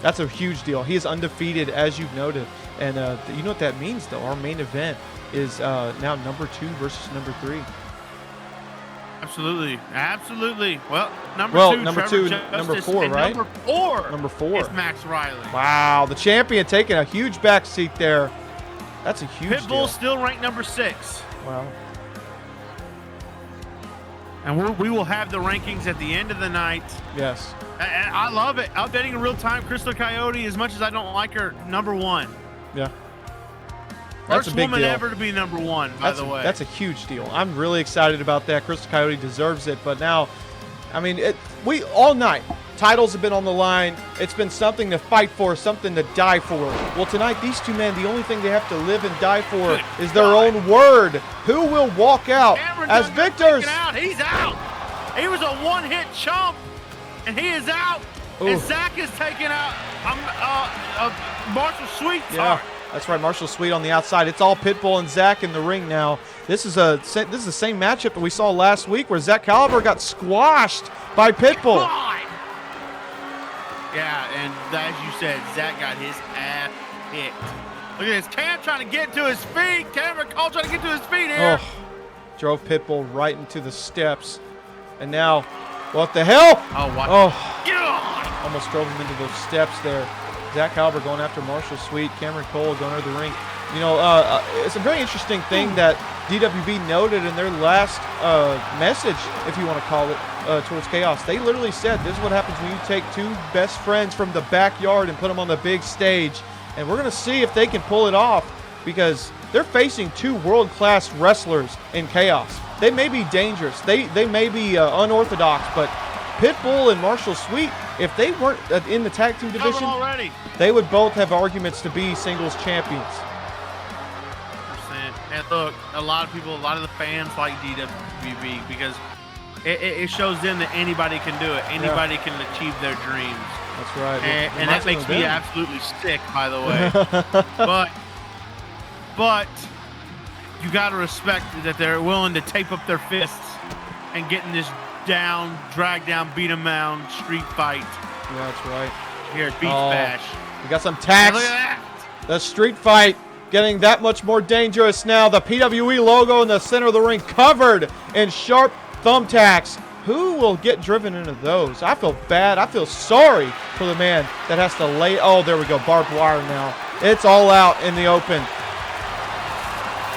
That's a huge deal. He is undefeated, as you've noted. And you know what that means, though? Our main event is now number 2 versus number 3. Absolutely. Absolutely. Well, number 2, number Trevor 2, Justice, number 4, and right? Number 4 is Max Riley. Wow, the champion taking a huge back seat there. That's a huge Pitbull deal. still ranked number 6. Wow. And we will have the rankings at the end of the night. Yes. And I love it. Updating in real time. Crystal Coyote, as much as I don't like her, number 1. Yeah. That's First a big woman deal. ever to be number 1, by the way. That's a huge deal. I'm really excited about that. Crystal Coyote deserves it. But now, I mean, we all night, titles have been on the line. It's been something to fight for, something to die for. Well, tonight, these two men, the only thing they have to live and die for is their own word. Who will walk out Cameron as done got victors? taken out. He's out. He was a one-hit chump, and he is out. Ooh. And Zach is taking out Marshall Sweet. Yeah, that's right. Marshall Sweet on the outside. It's all Pitbull and Zach in the ring now. This is the same matchup that we saw last week where Zach Caliber got squashed by Pitbull. God. Yeah, and as you said, Zach got his ass kicked. Look at this. Cam trying to get to his feet. Cameron Cole trying to get to his feet here. Oh, drove Pitbull right into the steps. And now, what the hell? Oh, what? Oh, God. almost drove him into those steps there. Zach Caliber going after Marshall Sweet. Cameron Cole going under the ring. You know, it's a very interesting thing that DWB noted in their last message, if you want to call it, towards Chaos. They literally said, this is what happens when you take 2 best friends from the backyard and put them on the big stage. And we're going to see if they can pull it off, because they're facing 2 world-class wrestlers in Chaos. They may be dangerous. They may be unorthodox, but Pitbull and Marshall Sweet, if they weren't in the tag team division, already. they would both have arguments to be singles champions. And look, a lot of the fans like DWB because it shows them that anybody can do it. Anybody can achieve their dreams. That's right. And that makes me absolutely sick, by the way. but you got to respect that they're willing to tape up their fists and get in this drag down, beat 'em down street fight. Yeah, that's right. Here at Beach Bash. We got some tax. Look at that. The street fight getting that much more dangerous now. The PWE logo in the center of the ring covered in sharp thumbtacks. Who will get driven into those? I feel bad. I feel sorry for the man that has to lay. Oh, there we go. Barbed wire now. It's all out in the open.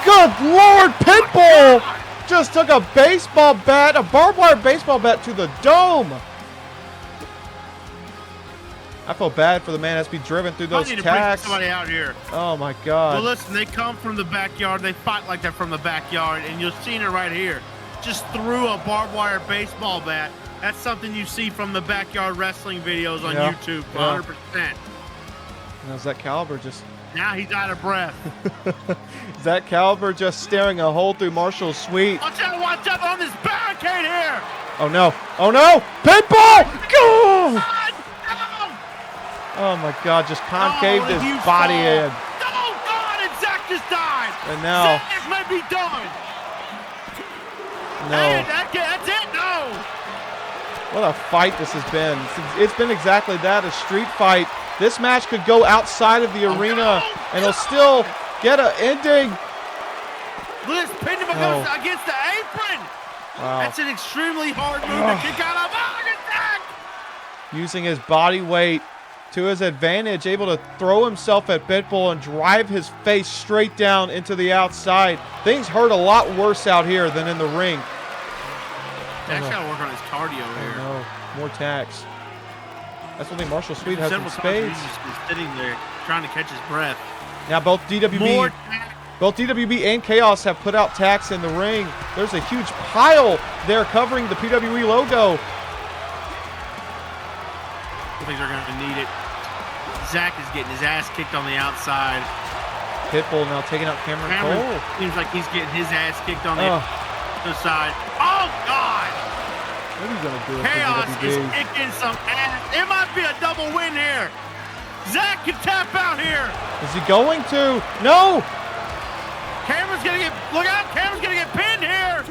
Good Lord, Pitbull just took a baseball bat, a barbed wire baseball bat to the dome. I feel bad for the man that's be driven through those I need to bring tacks. somebody out here. Oh my God. Well, listen, they come from the backyard. They fight like that from the backyard, and you're seeing it right here. Just threw a barbed wire baseball bat. That's something you see from the backyard wrestling videos on YouTube, 100%. Now Zach Caliber just... Now he's out of breath. Zach Caliber just staring a hole through Marshall's suite. Watch out on this barricade here. Oh no! Oh no! Pitbull! Go! Oh my God! Just concaved his body in. Oh God! And Zach just died. And now Zach may be done. No. Hey, that's it. No. What a fight this has been. It's been exactly that, a street fight. This match could go outside of the arena and it'll still get an ending. Look at this pendulum goes against the apron. Wow. That's an extremely hard move to kick out of. Zach! Using his body weight to his advantage, able to throw himself at Pitbull and drive his face straight down into the outside. Things hurt a lot worse out here than in the ring. Zach's got to work on his cardio here. No, more tacks. That's one thing Marshall Sweet has in spades. He's just sitting there trying to catch his breath. Now both DWB and Chaos have put out tacks in the ring. There's a huge pile there covering the PWE logo. I think they're going to need it. Zach is getting his ass kicked on the outside. Pitbull now taking out Cameron Cole. Seems like he's getting his ass kicked on the other side. Oh, God! What are you going to do? Chaos is kicking some ass. It might be a double win here. Zach can tap out here. Is he going to? No! Cameron's going to get, look out, Cameron's going to get pinned here.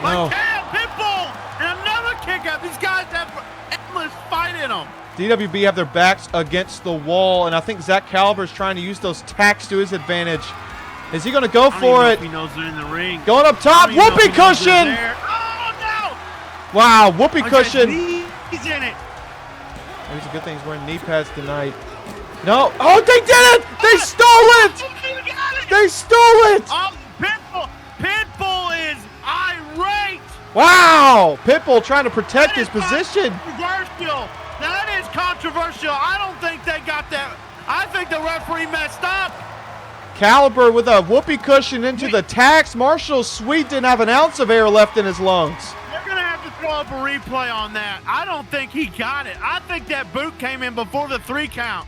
No. Pitbull, and another kick out. These guys have endless fight in them. DWB have their backs against the wall, and I think Zach Caliber is trying to use those tacks to his advantage. Is he going to go for it? He knows they're in the ring. Going up top, whoopee cushion! Oh, no! Wow, whoopee cushion. He's in it. It's a good thing he's wearing knee pads tonight. No. Oh, they did it! They stole it! They stole it! Oh, Pitbull is irate. Wow! Pitbull trying to protect his position. Controversial. That is controversial. I don't think they got that. I think the referee messed up. Caliber with a whoopee cushion into the tacks. Marshall Sweet didn't have an ounce of air left in his lungs. They're going to have to throw up a replay on that. I don't think he got it. I think that boot came in before the 3 count.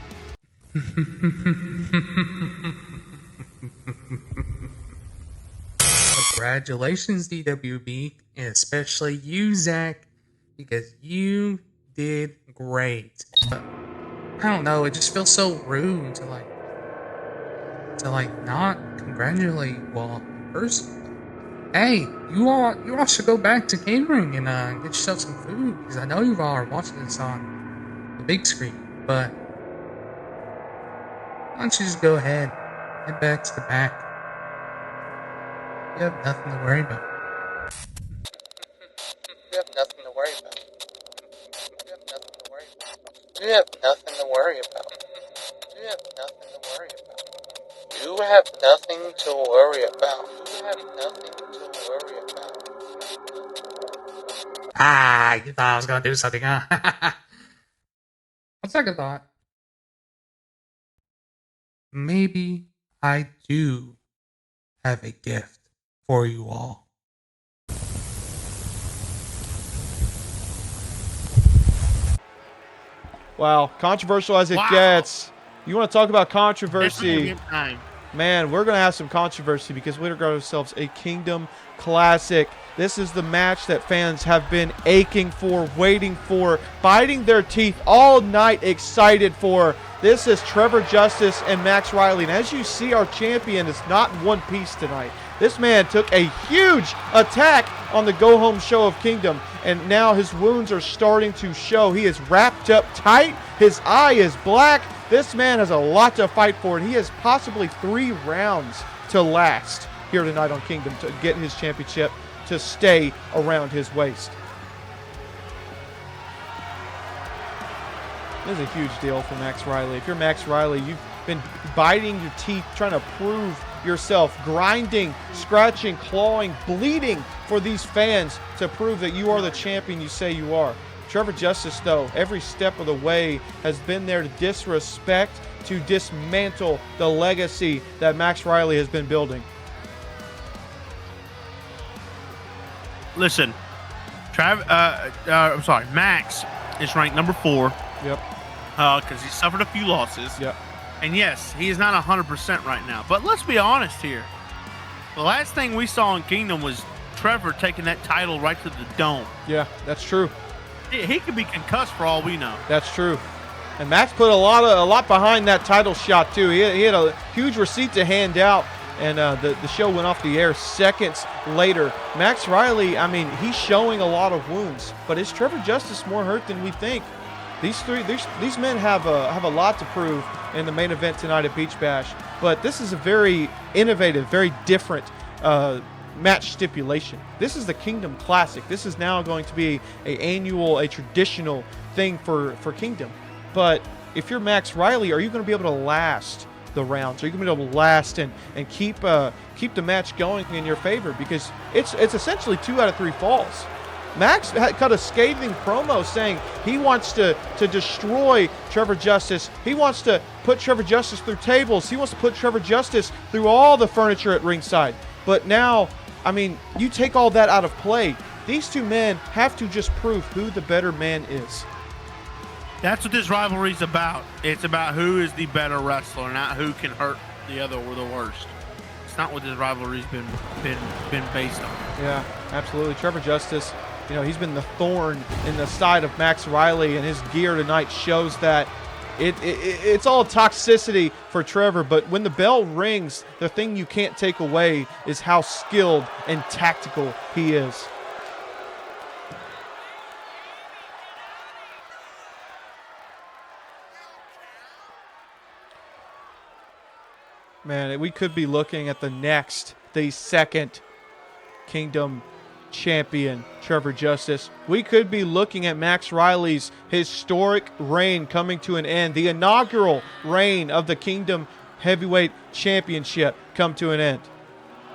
Congratulations, DWB, and especially you, Zach, because you did great. But I don't know, it just feels so rude to not congratulate first. Hey, you all should go back to catering and get yourself some food, because I know you all are watching this on the big screen. But why don't you just go ahead, head back to the back. You have nothing to worry about. You have nothing to worry about. You have nothing to worry about. You have nothing to worry about. You have nothing to worry about. You have nothing to worry about. You have nothing to worry about. Ah, you thought I was gonna do something, huh? On second thought, maybe I do have a gift for you all. Wow, controversial as it gets. You want to talk about controversy? Man, we're going to have some controversy because we got ourselves a Kingdom Classic. This is the match that fans have been aching for, waiting for, biting their teeth all night, excited for. This is Trevor Justice and Max Riley. And as you see, our champion is not in one piece tonight. This man took a huge attack on the go-home show of Kingdom, and now his wounds are starting to show. He is wrapped up tight. His eye is black. This man has a lot to fight for, and he has possibly 3 rounds to last here tonight on Kingdom to get his championship to stay around his waist. This is a huge deal for Max Riley. If you're Max Riley, you've been biting your teeth, trying to prove yourself, grinding, scratching, clawing, bleeding for these fans to prove that you are the champion you say you are. Trevor Justice, though, every step of the way has been there to disrespect, to dismantle the legacy that Max Riley has been building. Listen, Max is ranked number 4. Yep. Because he suffered a few losses. Yep. And yes, he is not 100% right now. But let's be honest here. The last thing we saw in Kingdom was Trevor taking that title right to the dome. Yeah, that's true. He could be concussed for all we know. That's true. And Max put a lot behind that title shot too. He had a huge receipt to hand out, and the show went off the air seconds later. Max Riley, I mean, he's showing a lot of wounds, but is Trevor Justice more hurt than we think? These men have a lot to prove in the main event tonight at Beach Bash. But this is a very innovative, very different match stipulation. This is the Kingdom Classic. This is now going to be a traditional thing for Kingdom. But if you're Max Riley, are you going to be able to last the rounds? Are you going to be able to last and keep the match going in your favor? Because it's essentially 2 out of 3 falls. Max cut a scathing promo saying he wants to destroy Trevor Justice. He wants to put Trevor Justice through tables. He wants to put Trevor Justice through all the furniture at ringside. But now, I mean, you take all that out of play. These two men have to just prove who the better man is. That's what this rivalry is about. It's about who is the better wrestler, not who can hurt the other or the worst. It's not what this rivalry's been based on. Yeah, absolutely. Trevor Justice, you know, he's been the thorn in the side of Max Riley, and his gear tonight shows that it's all toxicity for Trevor. But when the bell rings, the thing you can't take away is how skilled and tactical he is. Man, we could be looking at the second Kingdom champion, Trevor Justice. We could be looking at Max Riley's historic reign coming to an end. The inaugural reign of the Kingdom Heavyweight Championship come to an end.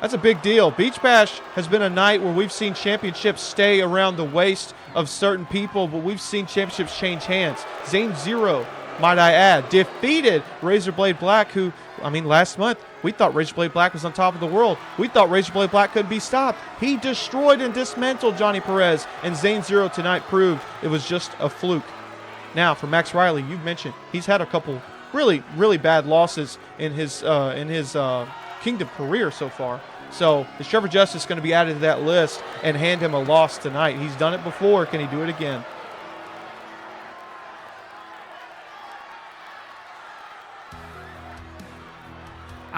That's a big deal. Beach Bash has been a night where we've seen championships stay around the waist of certain people, but we've seen championships change hands. Zane Zero, might I add, defeated Razorblade Black, who, I mean, last month, we thought Razorblade Black was on top of the world. We thought Razorblade Black couldn't be stopped. He destroyed and dismantled Johnny Perez, and Zane Zero tonight proved it was just a fluke. Now, for Max Riley, you mentioned he's had a couple really, really bad losses in his Kingdom career so far. So is Trevor Justice going to be added to that list and hand him a loss tonight? He's done it before. Can he do it again?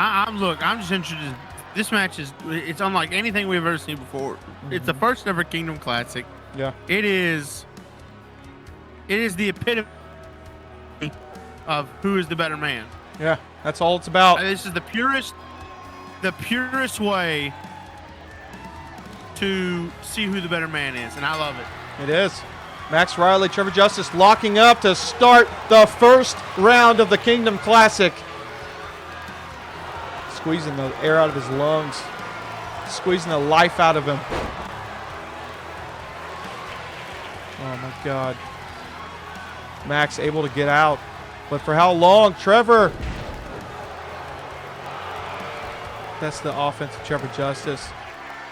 I'm just interested. This match it's unlike anything we've ever seen before. Mm-hmm. It's the first ever Kingdom Classic. Yeah. It is the epitome of who is the better man. Yeah, that's all it's about. This is the purest way to see who the better man is, and I love it. It is. Max Riley, Trevor Justice locking up to start the first round of the Kingdom Classic. Squeezing the air out of his lungs. Squeezing the life out of him. Oh, my God. Max able to get out. But for how long? Trevor. That's the offense of Trevor Justice.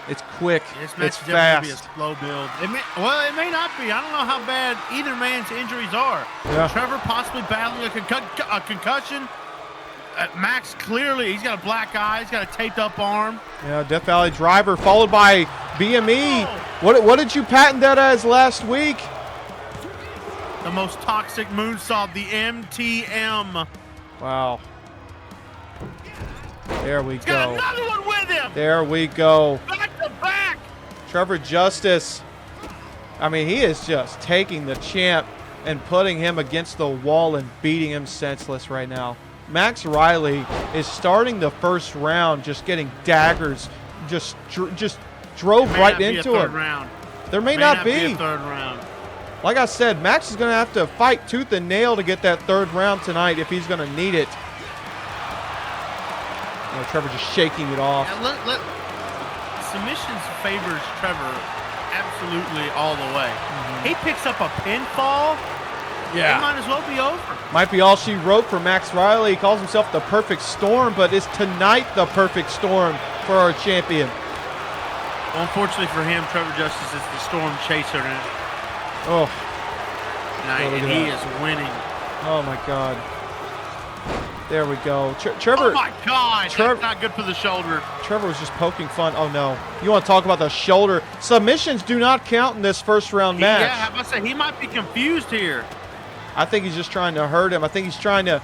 It's quick. This match it's is fast. Be a slow build. It may not be. I don't know how bad either man's injuries are. Yeah. Trevor possibly battling a concussion. Max clearly, he's got a black eye. He's got a taped up arm. Yeah, Death Valley Driver followed by BME. Oh. What did you patent that as last week? The most toxic moonsault, the MTM. Wow. There we He's go. got another one with him. There we go. Back to back. Trevor Justice. I mean, he is just taking the champ and putting him against the wall and beating him senseless right now. Max Riley is starting the first round just getting daggers, just drove right into him. Round. There may not be a third round. Like I said, Max is going to have to fight tooth and nail to get that third round tonight if he's going to need it. You know, Trevor just shaking it off. Submissions favors Trevor absolutely all the way. Mm-hmm. he picks up a pinfall. It might as well be over. Might be all she wrote for Max Riley. He calls himself the perfect storm, but is tonight the perfect storm for our champion? Well, unfortunately for him, Trevor Justice is the storm chaser tonight. Oh. And he is winning. Oh, my God. There we go. Trevor. Oh, my God. That's not good for the shoulder. Trevor was just poking fun. Oh, no. You want to talk about the shoulder. Submissions do not count in this first-round match. Yeah, I must say, he might be confused here. I think he's just trying to hurt him. I think he's trying to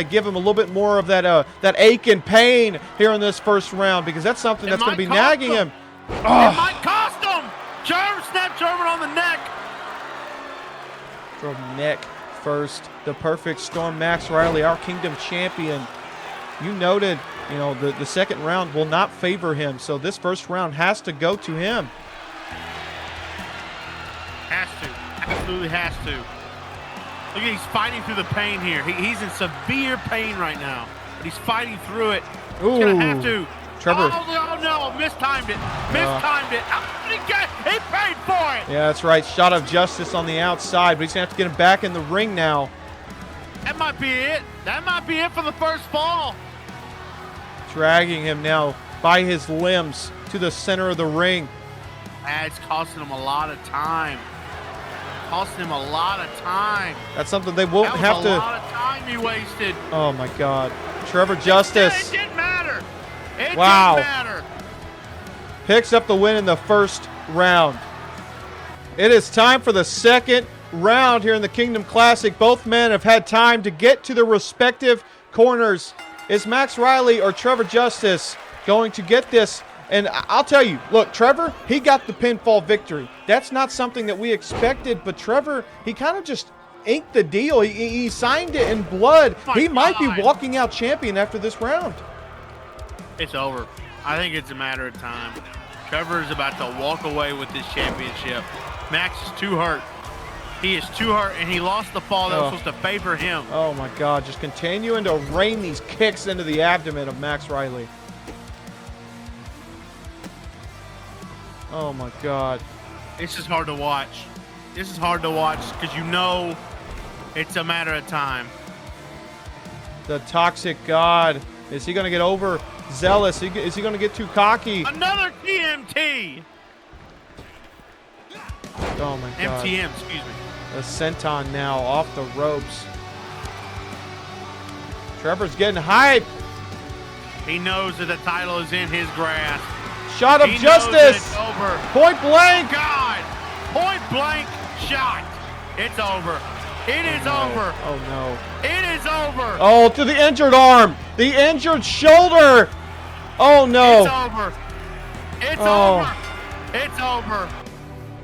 give him a little bit more of that ache and pain here in this first round, because that's something that's going to be nagging him. It might cost him. Snap German on the neck. From neck first, the perfect storm, Max Riley, our Kingdom champion. You noted, the second round will not favor him, so this first round has to go to him. Has to. Absolutely has to. Look, he's fighting through the pain here. He's in severe pain right now, but he's fighting through it. He's going to have to. Trevor. Oh, no. Mistimed it. He paid for it. Yeah, that's right. Shot of justice on the outside, but he's going to have to get him back in the ring now. That might be it. That might be it for the first fall. Dragging him now by his limbs to the center of the ring. It's costing him a lot of time. That's something they won't have to. That was a lot of time he wasted. Oh, my God. Trevor Justice. It didn't matter. It didn't matter. Picks up the win in the first round. It is time for the second round here in the Kingdom Classic. Both men have had time to get to their respective corners. Is Max Riley or Trevor Justice going to get this? And I'll tell you, look, Trevor, he got the pinfall victory. That's not something that we expected, but Trevor, he kind of just inked the deal. He signed it in blood. He might be walking out champion after this round. It's over. I think it's a matter of time. Trevor is about to walk away with this championship. Max is too hurt. He is too hurt, and he lost the fall that was supposed to favor him. Oh, my God. Just continuing to rain these kicks into the abdomen of Max Riley. Oh, my God. This is hard to watch. This is hard to watch because you know it's a matter of time. The Toxic God. Is he going to get overzealous? Is he going to get too cocky? Another TMT. Oh, my God. MTM, excuse me. The senton now off the ropes. Trevor's getting hype. He knows that the title is in his grasp. Shot of justice. It's over. Point blank. Oh, God. Point blank shot. It's over. It is over. Oh, no. It is over. Oh, to the injured arm. The injured shoulder. Oh, no. It's over. It's over. It's over.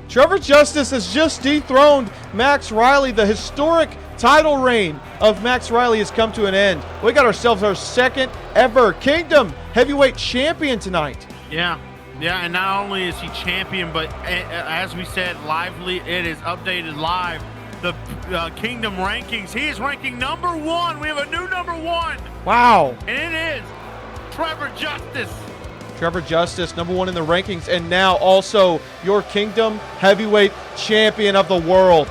Trevor Justice has just dethroned Max Riley. The historic title reign of Max Riley has come to an end. We got ourselves our second ever Kingdom Heavyweight Champion tonight. Yeah, and not only is he champion, but as we said, it is updated live. The Kingdom rankings, he is ranking number 1. We have a new number 1. Wow. And it is Trevor Justice. Trevor Justice, number 1 in the rankings, and now also your Kingdom Heavyweight Champion of the world.